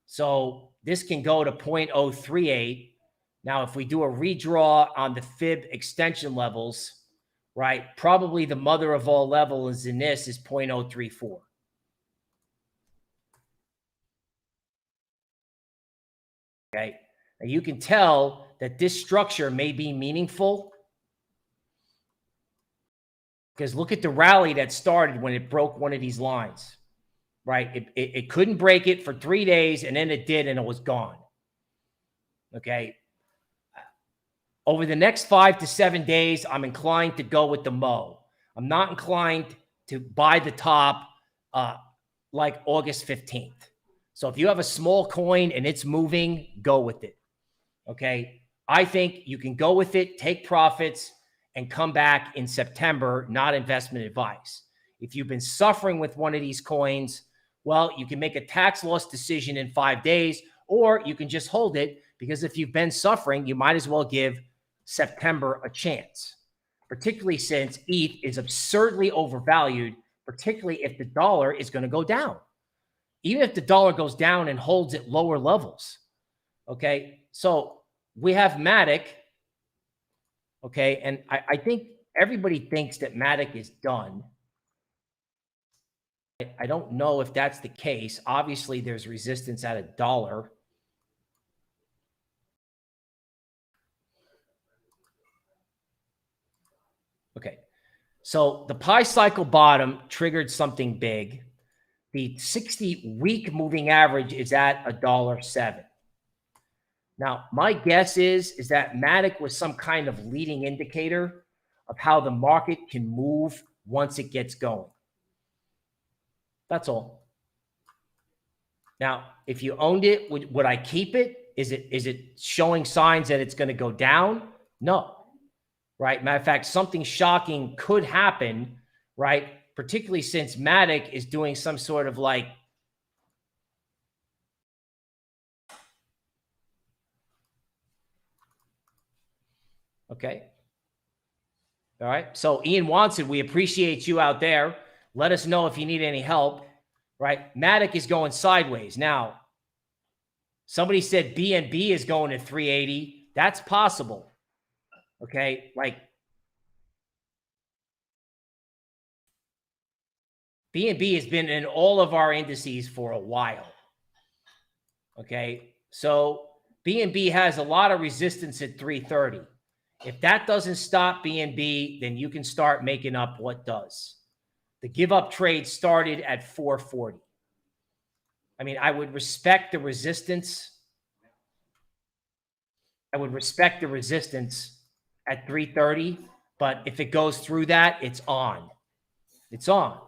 So this can go to 0.038. Now, if we do a redraw on the fib extension levels, right, probably the mother of all levels in this is 0.034. Okay. Now you can tell that this structure may be meaningful because look at the rally that started when it broke one of these lines, right? It couldn't break it for 3 days, and then it did, and it was gone. Okay. Over the next 5 to 7 days, I'm inclined to go with the Mo. I'm not inclined to buy the top like August 15th. So if you have a small coin and it's moving, go with it. Okay. I think you can go with it, take profits, and come back in September, not investment advice. If you've been suffering with one of these coins, well, you can make a tax loss decision in 5 days, or you can just hold it, because if you've been suffering, you might as well give September a chance, particularly since ETH is absurdly overvalued, particularly if the dollar is going to go down. Even if the dollar goes down and holds at lower levels. Okay. So we have Matic. Okay. And I think everybody thinks that Matic is done. I don't know if that's the case. Obviously, there's resistance at $1. Okay. So the Pi cycle bottom triggered something big. The 60-week moving average is at $1.07. Now, my guess is that Matic was some kind of leading indicator of how the market can move once it gets going. That's all. Now, if you owned it, would I keep it? Is it showing signs that it's going to go down? No. Right? Matter of fact, something shocking could happen, right? Particularly since Matic is doing some sort of like okay. All right. So Ian Watson, we appreciate you out there. Let us know if you need any help, right? Matic is going sideways. Now, somebody said BNB is going to 380. That's possible. Okay. Like BNB has been in all of our indices for a while. Okay. So BNB has a lot of resistance at 330. If that doesn't stop BNB, then you can start making up what does. The give up trade started at 440. I mean, I would respect the resistance. I would respect the resistance at 330, but if it goes through that, it's on. It's on.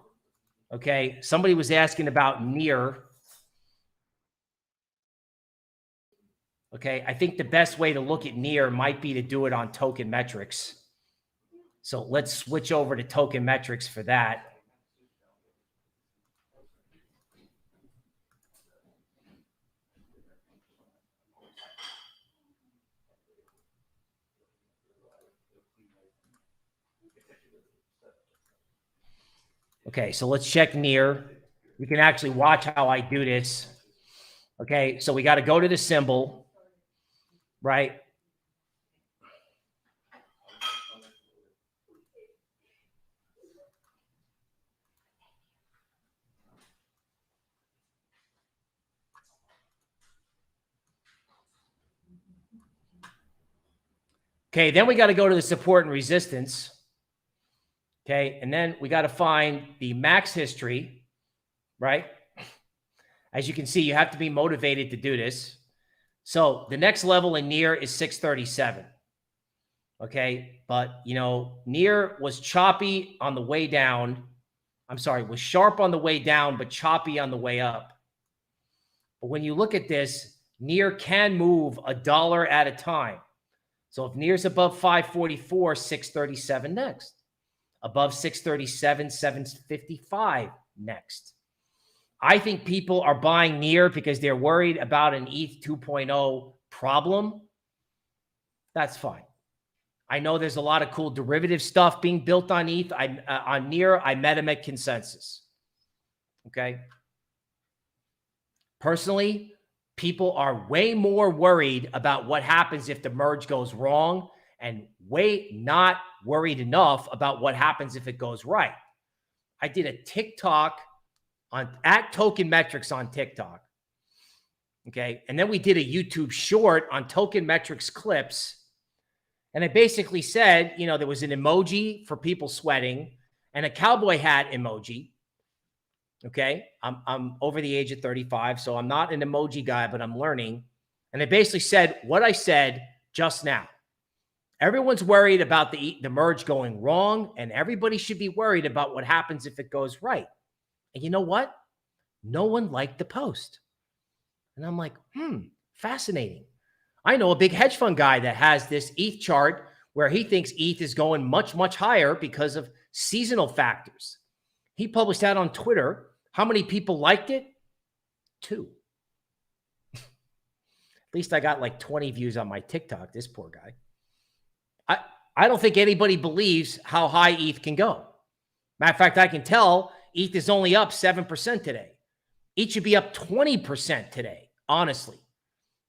Okay. Somebody was asking about near. Okay. I think the best way to look at near might be to do it on token metrics. So let's switch over to token metrics for that. Okay, so let's check near. You can actually watch how I do this. Okay, so we got to go to the symbol, right? Okay, then we got to go to the support and resistance. Okay, and then we got to find the max history, right? As you can see, you have to be motivated to do this. So the next level in near is 637. Okay, but you know, near was choppy on the way down. I'm sorry, was sharp on the way down, but choppy on the way up. But when you look at this, Near can move $1 at a time. So if near's above 544, 637 next. Above 637, 755 next. I think people are buying near because they're worried about an ETH 2.0 problem. That's fine. I know there's a lot of cool derivative stuff being built on ETH. On near, I met him at consensus. Okay. Personally, people are way more worried about what happens if the merge goes wrong and way not worried enough about what happens if it goes right. I did a TikTok at Token Metrics on TikTok. Okay. And then we did a YouTube short on Token Metrics clips. And I basically said, you know, there was an emoji for people sweating and a cowboy hat emoji. Okay. I'm over the age of 35, so I'm not an emoji guy, but I'm learning. And I basically said what I said just now. Everyone's worried about the merge going wrong, and everybody should be worried about what happens if it goes right. And you know what? No one liked the post. And I'm like, fascinating. I know a big hedge fund guy that has this ETH chart where he thinks ETH is going much, much higher because of seasonal factors. He published that on Twitter. How many people liked it? 2. At least I got like 20 views on my TikTok, this poor guy. I don't think anybody believes how high ETH can go. Matter of fact, I can tell ETH is only up 7% today. ETH should be up 20% today, honestly.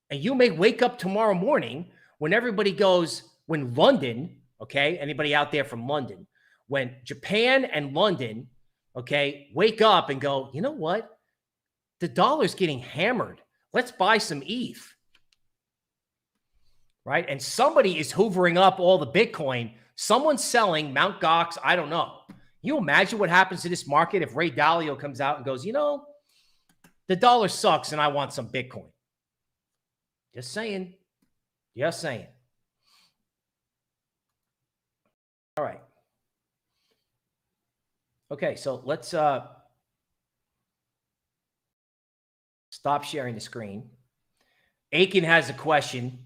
And you may wake up tomorrow morning when everybody goes, when London, okay, anybody out there from London, when Japan and London, okay, wake up and go, you know what? The dollar's getting hammered. Let's buy some ETH. Right? And somebody is hoovering up all the Bitcoin. Someone's selling Mt. Gox. I don't know. You imagine what happens to this market if Ray Dalio comes out and goes, you know, the dollar sucks and I want some Bitcoin. Just saying. Just saying. All right. Okay, so let's stop sharing the screen. Aiken has a question.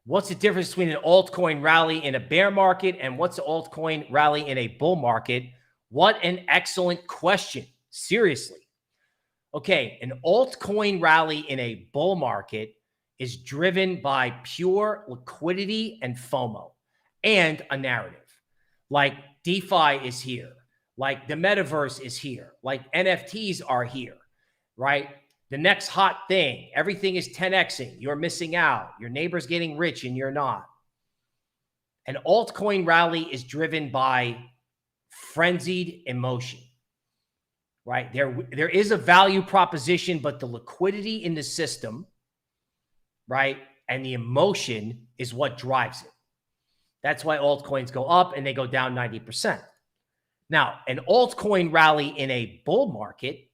What's the difference between an altcoin rally in a bear market and what's an altcoin rally in a bull market? What an excellent question. Seriously. Okay, an altcoin rally in a bull market is driven by pure liquidity and FOMO and a narrative. Like DeFi is here, like the metaverse is here, like NFTs are here, right? The next hot thing, everything is 10xing. You're missing out. Your neighbor's getting rich and you're not. An altcoin rally is driven by frenzied emotion, right? There is a value proposition, but the liquidity in the system, right, and the emotion is what drives it. That's why altcoins go up and they go down 90%. Now, an altcoin rally in a bull market,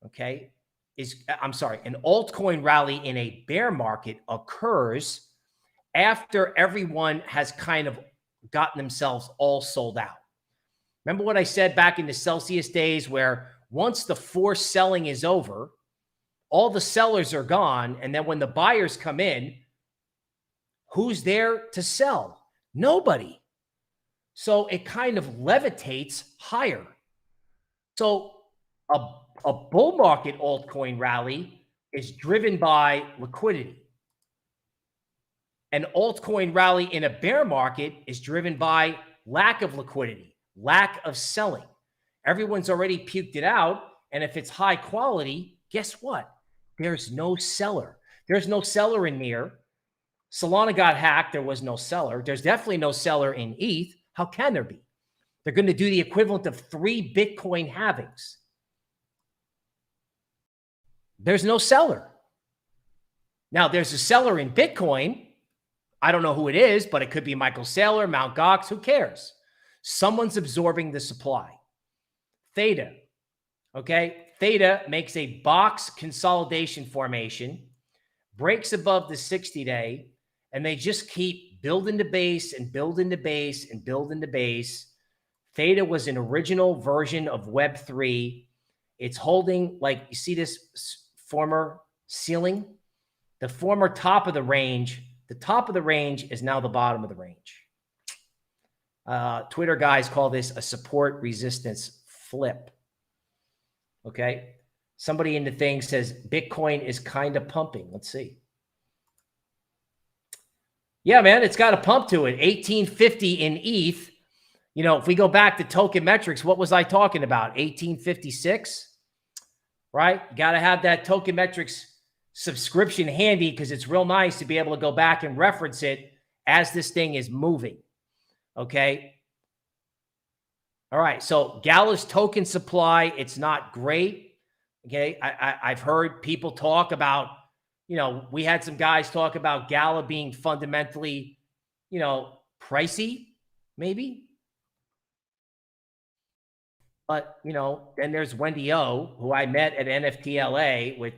okay, an altcoin rally in a bear market occurs after everyone has kind of gotten themselves all sold out. Remember what I said back in the Celsius days where once the forced selling is over, all the sellers are gone. And then when the buyers come in, who's there to sell? Nobody. So it kind of levitates higher. So a bull market altcoin rally is driven by liquidity. An altcoin rally in a bear market is driven by lack of liquidity, lack of selling. Everyone's already puked it out. And if it's high quality, guess what? There's no seller. There's no seller in NEAR. Solana got hacked. There was no seller. There's definitely no seller in ETH. How can there be? They're going to do the equivalent of 3 Bitcoin halvings. There's no seller. Now, there's a seller in Bitcoin. I don't know who it is, but it could be Michael Saylor, Mt. Gox. Who cares? Someone's absorbing the supply. Theta. Okay. Theta makes a box consolidation formation, breaks above the 60-day, and they just keep building the base and building the base and building the base. Theta was an original version of Web3. It's holding, like, you see this former ceiling? The former top of the range, the top of the range is now the bottom of the range. Twitter guys call this a support resistance flip. Okay. Somebody in the thing says Bitcoin is kind of pumping. Let's see. Yeah, man, it's got a pump to it. 1850 in ETH. You know, if we go back to token metrics, what was I talking about? 1856, right? You got to have that token metrics subscription handy because it's real nice to be able to go back and reference it as this thing is moving. Okay. All right. So Gala's token supply, it's not great. Okay. I've heard people talk about, you know, we had some guys talk about Gala being fundamentally, you know, pricey, maybe. But, you know, then there's Wendy O, who I met at NFT LA with,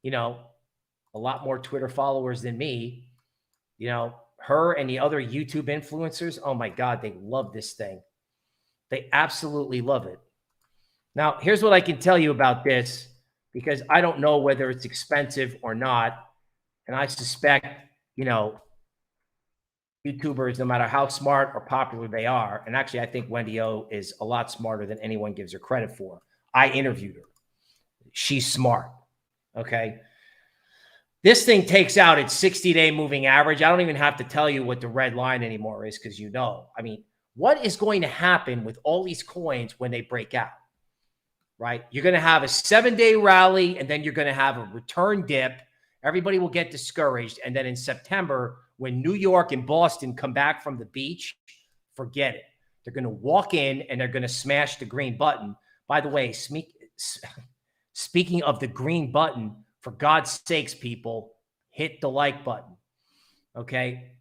you know, a lot more Twitter followers than me. You know, her and the other YouTube influencers, oh my God, they love this thing. They absolutely love it. Now, here's what I can tell you about this, because I don't know whether it's expensive or not. And I suspect, you know, YouTubers, no matter how smart or popular they are, and actually I think Wendy O is a lot smarter than anyone gives her credit for. I interviewed her. She's smart. Okay. This thing takes out its 60-day moving average. I don't even have to tell you what the red line anymore is because you know. I mean, what is going to happen with all these coins when they break out? Right? You're going to have a 7-day rally, and then you're going to have a return dip. Everybody will get discouraged. And then in September, when New York and Boston come back from the beach, forget it. They're going to walk in and they're going to smash the green button. By the way, speaking of the green button, for God's sakes, people, hit the like button. Okay.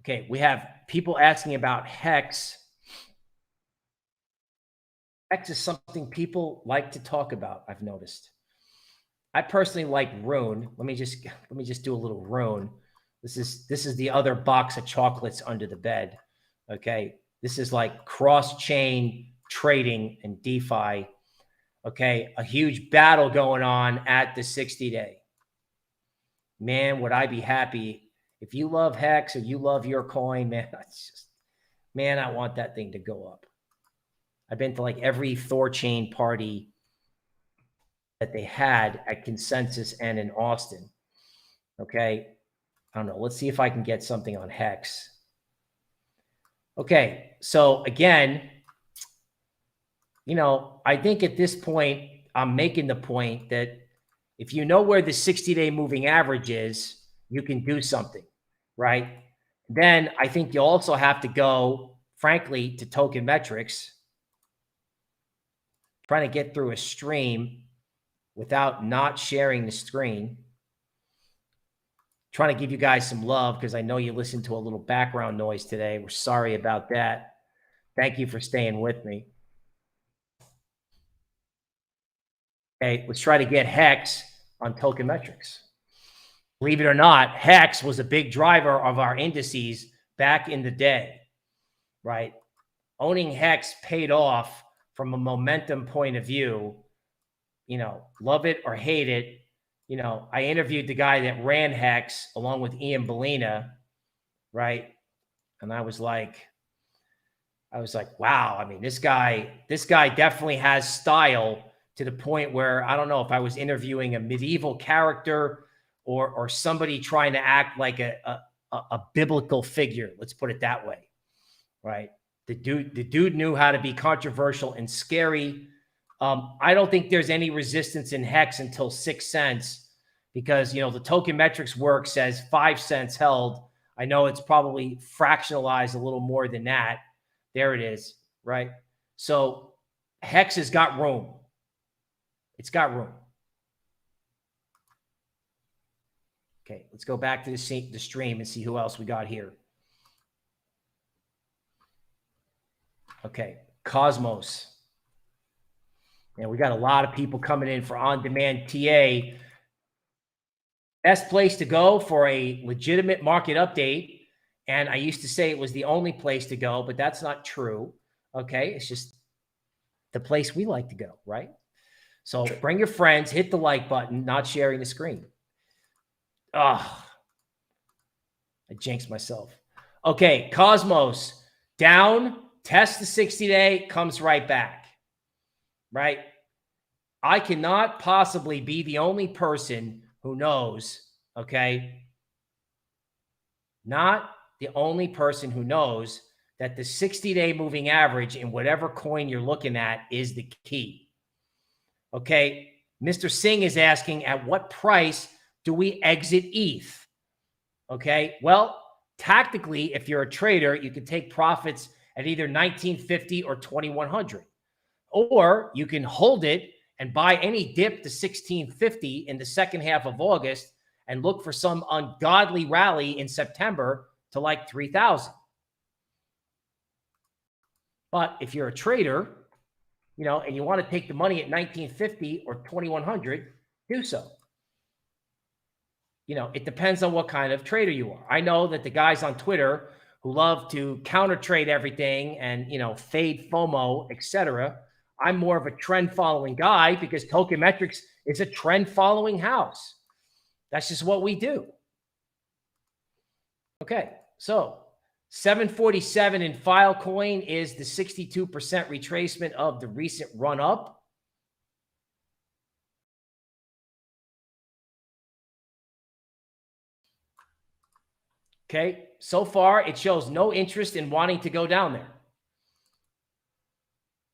Okay. We have people asking about Hex. Hex is something people like to talk about, I've noticed. I personally like Rune. Let me just do a little Rune. This is the other box of chocolates under the bed. Okay. This is like cross-chain trading and DeFi. Okay. A huge battle going on at the 60-day. Man, would I be happy if you love Hex or you love your coin, man. Man, I want that thing to go up. I've been to like every Thorchain party that they had at Consensus and in Austin. Okay. I don't know. Let's see if I can get something on Hex. Okay. So again, you know, I think at this point, I'm making the point that if you know where the 60-day moving average is, you can do something, right? Then I think you also have to go, frankly, to token metrics, trying to get through a stream without not sharing the screen. Trying to give you guys some love because I know you listened to a little background noise today. We're sorry about that. Thank you for staying with me. Okay, let's try to get Hex on token metrics. Believe it or not, Hex was a big driver of our indices back in the day, right? Owning Hex paid off from a momentum point of view. You know, love it or hate it. You know, I interviewed the guy that ran Hex along with Ian Bellina, right? And I was like, wow. I mean, this guy definitely has style to the point where I don't know if I was interviewing a medieval character or somebody trying to act like a biblical figure. Let's put it that way, right? The dude knew how to be controversial and scary. I don't think there's any resistance in Hex until 6 cents because, you know, the token metrics work says 5 cents held. I know it's probably fractionalized a little more than that. There it is, right? So Hex has got room. It's got room. Okay, let's go back to the stream and see who else we got here. Okay, Cosmos. And we got a lot of people coming in for on-demand TA. Best place to go for a legitimate market update. And I used to say it was the only place to go, but that's not true. Okay, it's just the place we like to go, right? So bring your friends, hit the like button, not sharing the screen. I jinxed myself. Okay, Cosmos down, test the 60-day, comes right back, right? I cannot possibly be the only person who knows, okay? Not the only person who knows that the 60-day moving average in whatever coin you're looking at is the key. Okay, Mr. Singh is asking, at what price do we exit ETH? Okay, well, tactically, if you're a trader, you can take profits at either 1950 or 2100. Or you can hold it and buy any dip to 1650 in the second half of August and look for some ungodly rally in September to like 3000. But if you're a trader, you know, and you want to take the money at 1950 or 2100, do so. You know, it depends on what kind of trader you are. I know that the guys on Twitter who love to counter trade everything and, you know, fade FOMO, etc. I'm more of a trend following guy because Token Metrics is a trend following house. That's just what we do. Okay, so 747 in Filecoin is the 62% retracement of the recent run up. Okay, so far it shows no interest in wanting to go down there.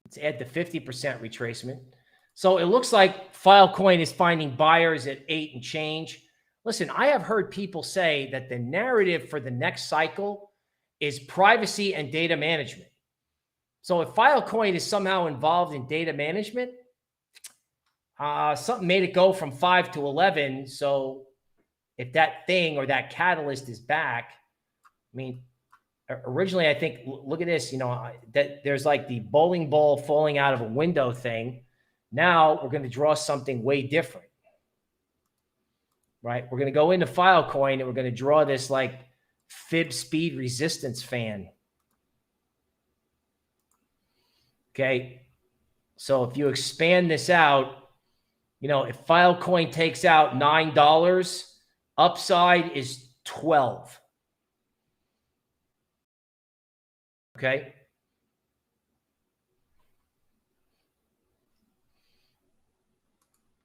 Let's add the 50% retracement. So it looks like Filecoin is finding buyers at 8 and change. Listen, I have heard people say that the narrative for the next cycle is privacy and data management. So if Filecoin is somehow involved in data management, something made it go from 5 to 11. So if that thing or that catalyst is back, I mean, originally, I think, look at this, you know, that there's like the bowling ball falling out of a window thing. Now we're going to draw something way different, right? We're going to go into Filecoin and we're going to draw this like fib speed resistance fan. Okay. So if you expand this out, you know, if Filecoin takes out $9, upside is 12. Okay.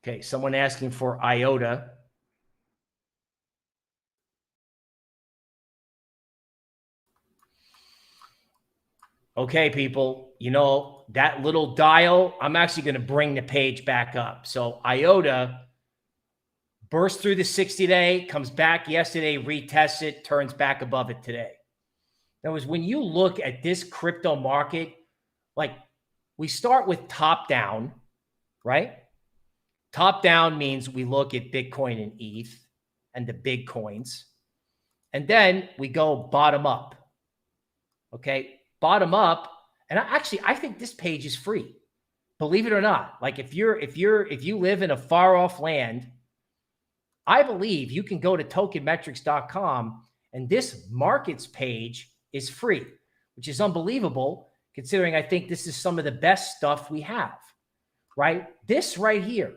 Okay. Someone asking for IOTA. Okay, people, you know, that little dial, I'm actually going to bring the page back up. So IOTA burst through the 60-day, comes back yesterday, retests it, turns back above it today. In other words, when you look at this crypto market, like we start with top down, right? Top down means we look at Bitcoin and ETH and the big coins. And then we go bottom up. Okay, bottom up. And I think this page is free. Believe it or not. Like if you live in a far off land, I believe you can go to tokenmetrics.com and this markets page is free, which is unbelievable considering I think this is some of the best stuff we have, right? This right here,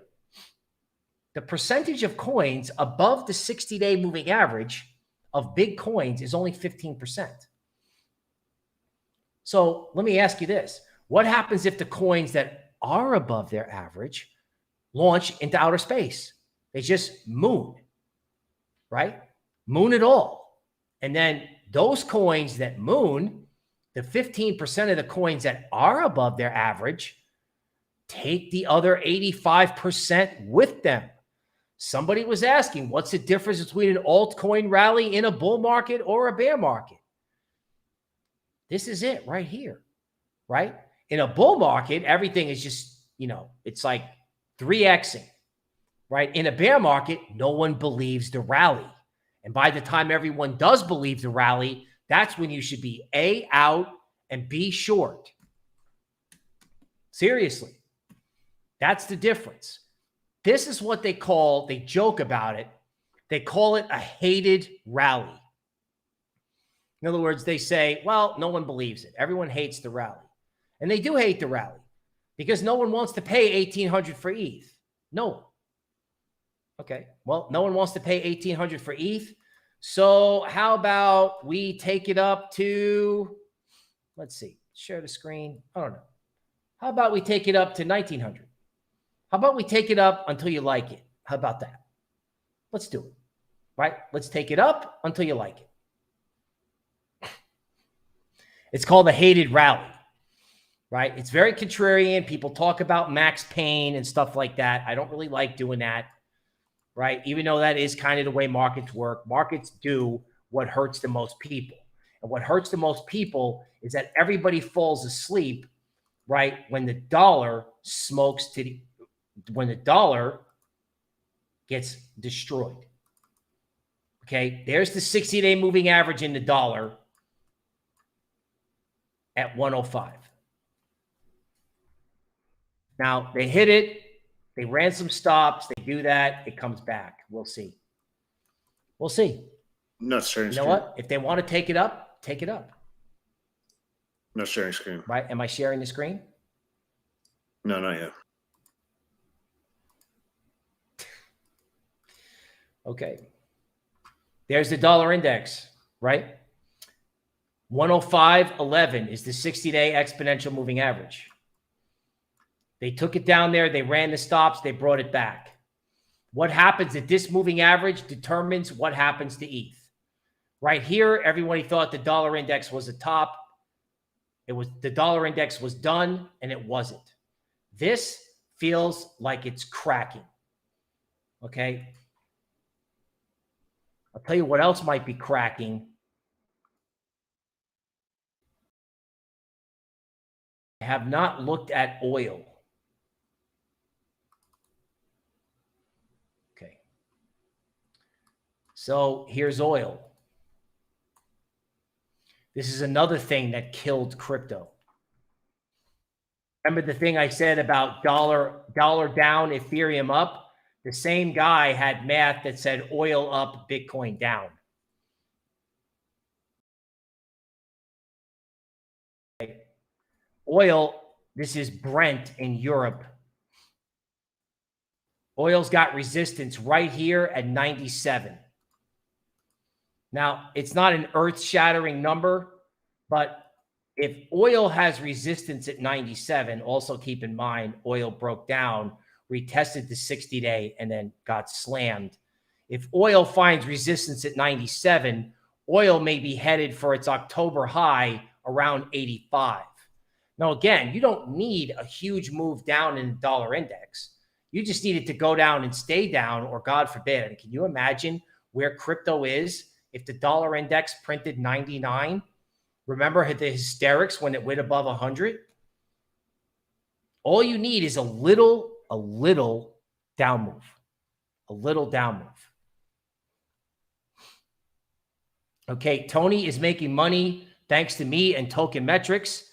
the percentage of coins above the 60-day moving average of big coins is only 15%. So let me ask you this. What happens if the coins that are above their average launch into outer space? They just moon, right? Moon it all. And then those coins that moon, the 15% of the coins that are above their average, take the other 85% with them. Somebody was asking, what's the difference between an altcoin rally in a bull market or a bear market? This is it right here, right? In a bull market, everything is just, you know, it's like 3Xing, right? In a bear market, no one believes the rally. And by the time everyone does believe the rally, that's when you should be A, out, and B, short. Seriously. That's the difference. This is what they joke about it. They call it a hated rally. In other words, they say, well, no one believes it. Everyone hates the rally. And they do hate the rally because no one wants to pay $1,800 for ETH. No one. Okay. Well, no one wants to pay 1,800 for ETH. So how about we take it up to, let's see, share the screen. I don't know. How about we take it up to 1,900? How about we take it up until you like it? How about that? Let's do it, right? Let's take it up until you like it. It's called a hated rally, right? It's very contrarian. People talk about Max Payne and stuff like that. I don't really like doing that, right? Even though that is kind of the way markets work. Markets do what hurts the most people. And what hurts the most people is that everybody falls asleep, right? When the dollar smokes to the, when the dollar gets destroyed. Okay, there's the 60-day moving average in the dollar at 105. Now, they hit it. They ran some stops. They do that. It comes back. We'll see. We'll see. Not sharing screen. You know what? If they want to take it up, take it up. Not sharing screen. Right? Am I sharing the screen? No, not yet. Okay. There's the dollar index, right? 105.11 is the 60-day exponential moving average. They took it down there. They ran the stops. They brought it back. What happens at this moving average determines what happens to ETH. Right here, everybody thought the dollar index was a top. It was, the dollar index was done, and it wasn't. This feels like it's cracking. Okay. I'll tell you what else might be cracking. I have not looked at oil. Okay. So here's oil. This is another thing that killed crypto. Remember the thing I said about dollar down, Ethereum up? The same guy had math that said oil up, Bitcoin down. Okay. Oil, this is Brent in Europe. Oil's got resistance right here at 97. Now, it's not an earth-shattering number, but if oil has resistance at 97, also keep in mind oil broke down, retested the 60-day, and then got slammed. If oil finds resistance at 97, oil may be headed for its October high around 85. Now, again, you don't need a huge move down in the dollar index. You just need it to go down and stay down, or God forbid. I mean, can you imagine where crypto is if the dollar index printed 99? Remember the hysterics when it went above 100? All you need is a little down move. A little down move. Okay, Tony is making money thanks to me and Token Metrics.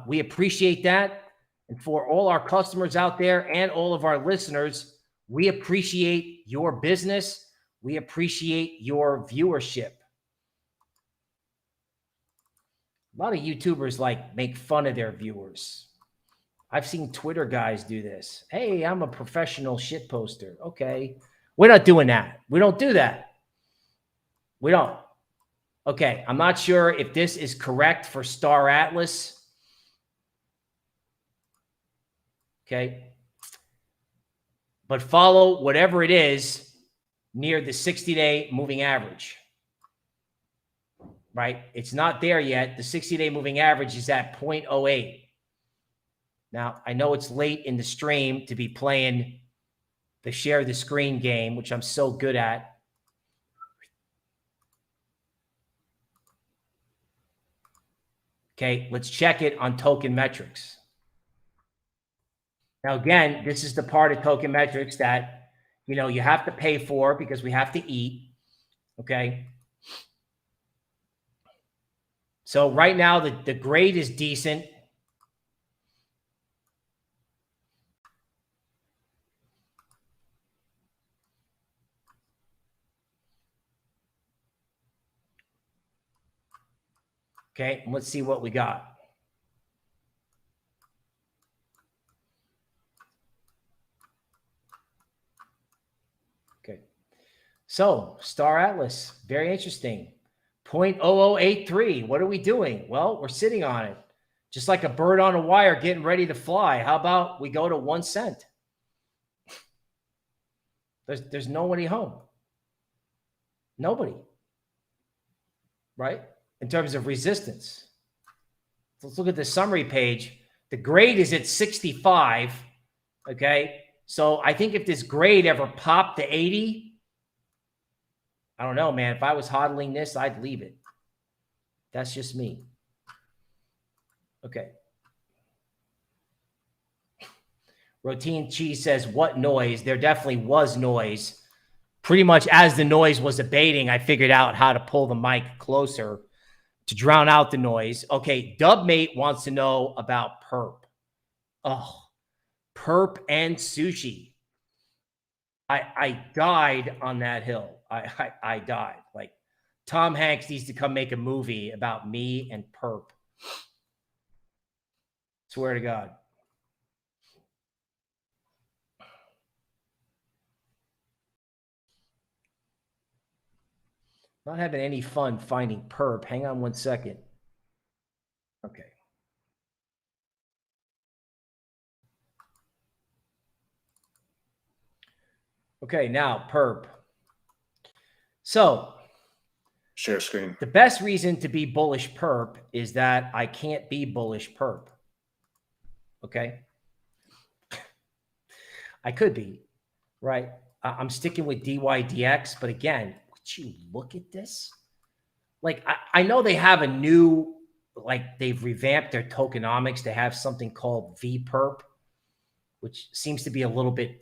We appreciate that. And for all our customers out there and all of our listeners, we appreciate your business. We appreciate your viewership. A lot of YouTubers make fun of their viewers. I've seen Twitter guys do this. Hey, I'm a professional shit poster. Okay. We're not doing that. We don't do that. We don't. Okay. I'm not sure if this is correct for Star Atlas. Okay. But follow whatever it is near the 60-day moving average. Right? It's not there yet. The 60-day moving average is at 0.08. Now, I know it's late in the stream to be playing the share the screen game, which I'm so good at. Okay, let's check it on Token Metrics. Now, again, this is the part of Token Metrics that, you have to pay for because we have to eat. Okay. So right now, the grade is decent. Okay, let's see what we got. So Star Atlas, very interesting. 0.0083. What are we doing? Well, we're sitting on it. Just like a bird on a wire getting ready to fly. How about we go to 1 cent? There's nobody home. Nobody. Right? In terms of resistance. Let's look at the summary page. The grade is at 65. Okay. So I think if this grade ever popped to 80, I don't know, man. If I was hodling this, I'd leave it. That's just me. Okay. Routine Cheese says, what noise? There definitely was noise. Pretty much as the noise was abating, I figured out how to pull the mic closer to drown out the noise. Okay, Dubmate wants to know about perp. Oh, perp and sushi. I died on that hill. I died. Like, Tom Hanks needs to come make a movie about me and perp. Swear to God. Not having any fun finding perp. Hang on 1 second. Okay. Okay, now perp. So, Share screen. the best reason to be bullish perp is that I can't be bullish perp. Okay? I could be, right? I'm sticking with DYDX, but again, would you look at this? Like, I know they have a new, like, they've revamped their tokenomics to have something called VPerp, which seems to be a little bit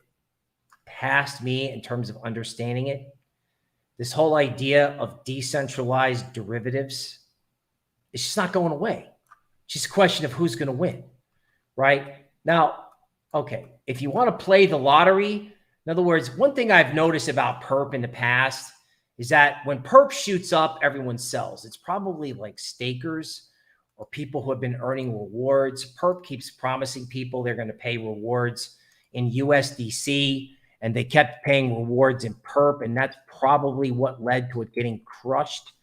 past me in terms of understanding it. This whole idea of decentralized derivatives, it's just not going away. It's just a question of who's going to win, right? Now, okay, if you want to play the lottery, in other words, one thing I've noticed about perp in the past is that when perp shoots up, everyone sells. It's probably like stakers or people who have been earning rewards. Perp keeps promising people they're going to pay rewards in USDC, and they kept paying rewards in perp, and that's probably what led to it getting crushed,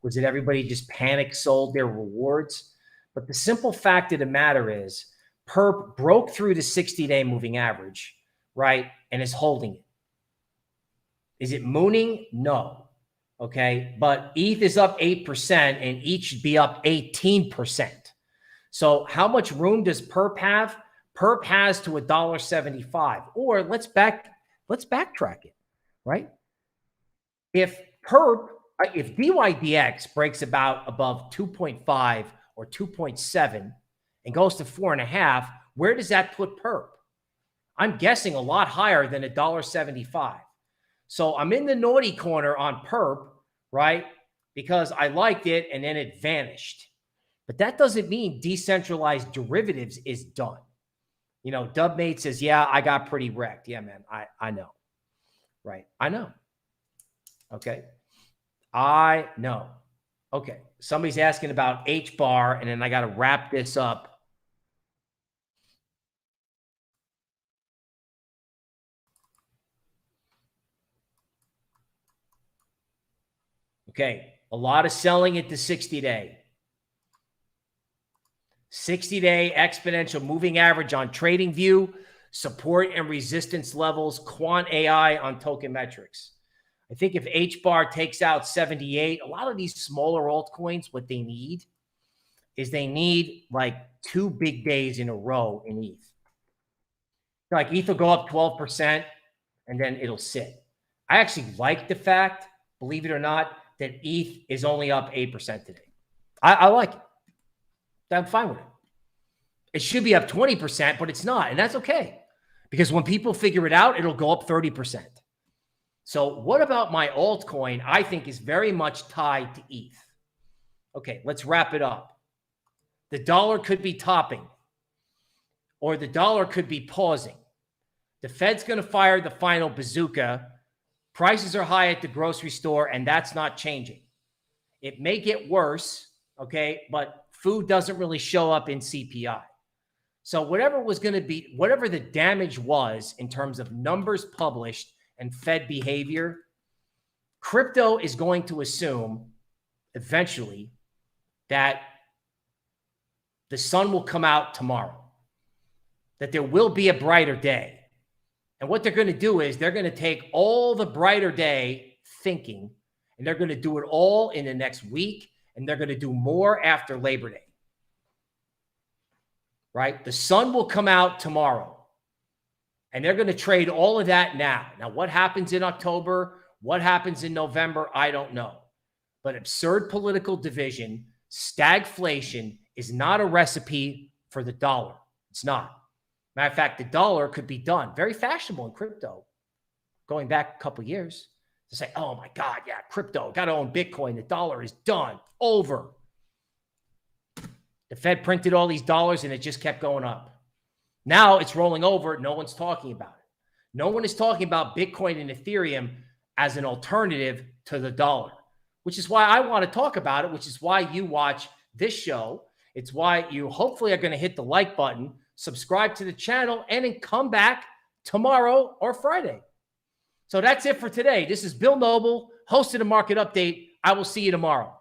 was that everybody just panic sold their rewards. But the simple fact of the matter is perp broke through the 60-day moving average, right, and is holding it. Is it mooning? No. Okay. But ETH is up 8% and ETH should be up 18%. So how much room does perp have? Perp has to $1.75. Or let's backtrack it, right? If DYDX breaks about above 2.5 or 2.7 and goes to 4.5, where does that put perp? I'm guessing a lot higher than $1.75. So I'm in the naughty corner on perp, right? Because I liked it and then it vanished. But that doesn't mean decentralized derivatives is done. You know, Dubmate says, yeah, I got pretty wrecked. Yeah, man, I know. Right? I know. Okay. I know. Okay. Somebody's asking about H-bar, and then I got to wrap this up. Okay, a lot of selling at the 60-day. 60-day exponential moving average on TradingView, support and resistance levels, quant AI on token metrics. I think if H-bar takes out 78, a lot of these smaller altcoins, what they need is they need like 2 big days in a row in ETH. Like ETH will go up 12% and then it'll sit. I actually like the fact, believe it or not, that ETH is only up 8% today. I like it. I'm fine with it. It should be up 20%, but it's not. And that's okay. Because when people figure it out, it'll go up 30%. So what about my altcoin? I think is very much tied to ETH. Okay, let's wrap it up. The dollar could be topping, or the dollar could be pausing. The Fed's going to fire the final bazooka. Prices are high at the grocery store, and that's not changing. It may get worse, okay, but food doesn't really show up in CPI. So whatever was going to be, whatever the damage was in terms of numbers published and Fed behavior, Crypto is going to assume eventually that the sun will come out tomorrow, that there will be a brighter day. And what they're going to do is they're going to take all the brighter day thinking, and they're going to do it all in the next week, and they're going to do more after Labor Day. Right? The sun will come out tomorrow, and they're going to trade all of that now. Now, what happens in October? What happens in November? I don't know. But absurd political division, stagflation is not a recipe for the dollar. It's not. Matter of fact, the dollar could be done. Very fashionable in crypto going back a couple of years to say, oh my God, yeah, crypto, got to own Bitcoin. The dollar is done, over. The Fed printed all these dollars and it just kept going up. Now it's rolling over. No one's talking about it. No one is talking about Bitcoin and Ethereum as an alternative to the dollar, which is why I want to talk about it, which is why you watch this show. It's why you hopefully are going to hit the like button, subscribe to the channel, and then come back tomorrow or Friday. So that's it for today. This is Bill Noble, host of the Market Update. I will see you tomorrow.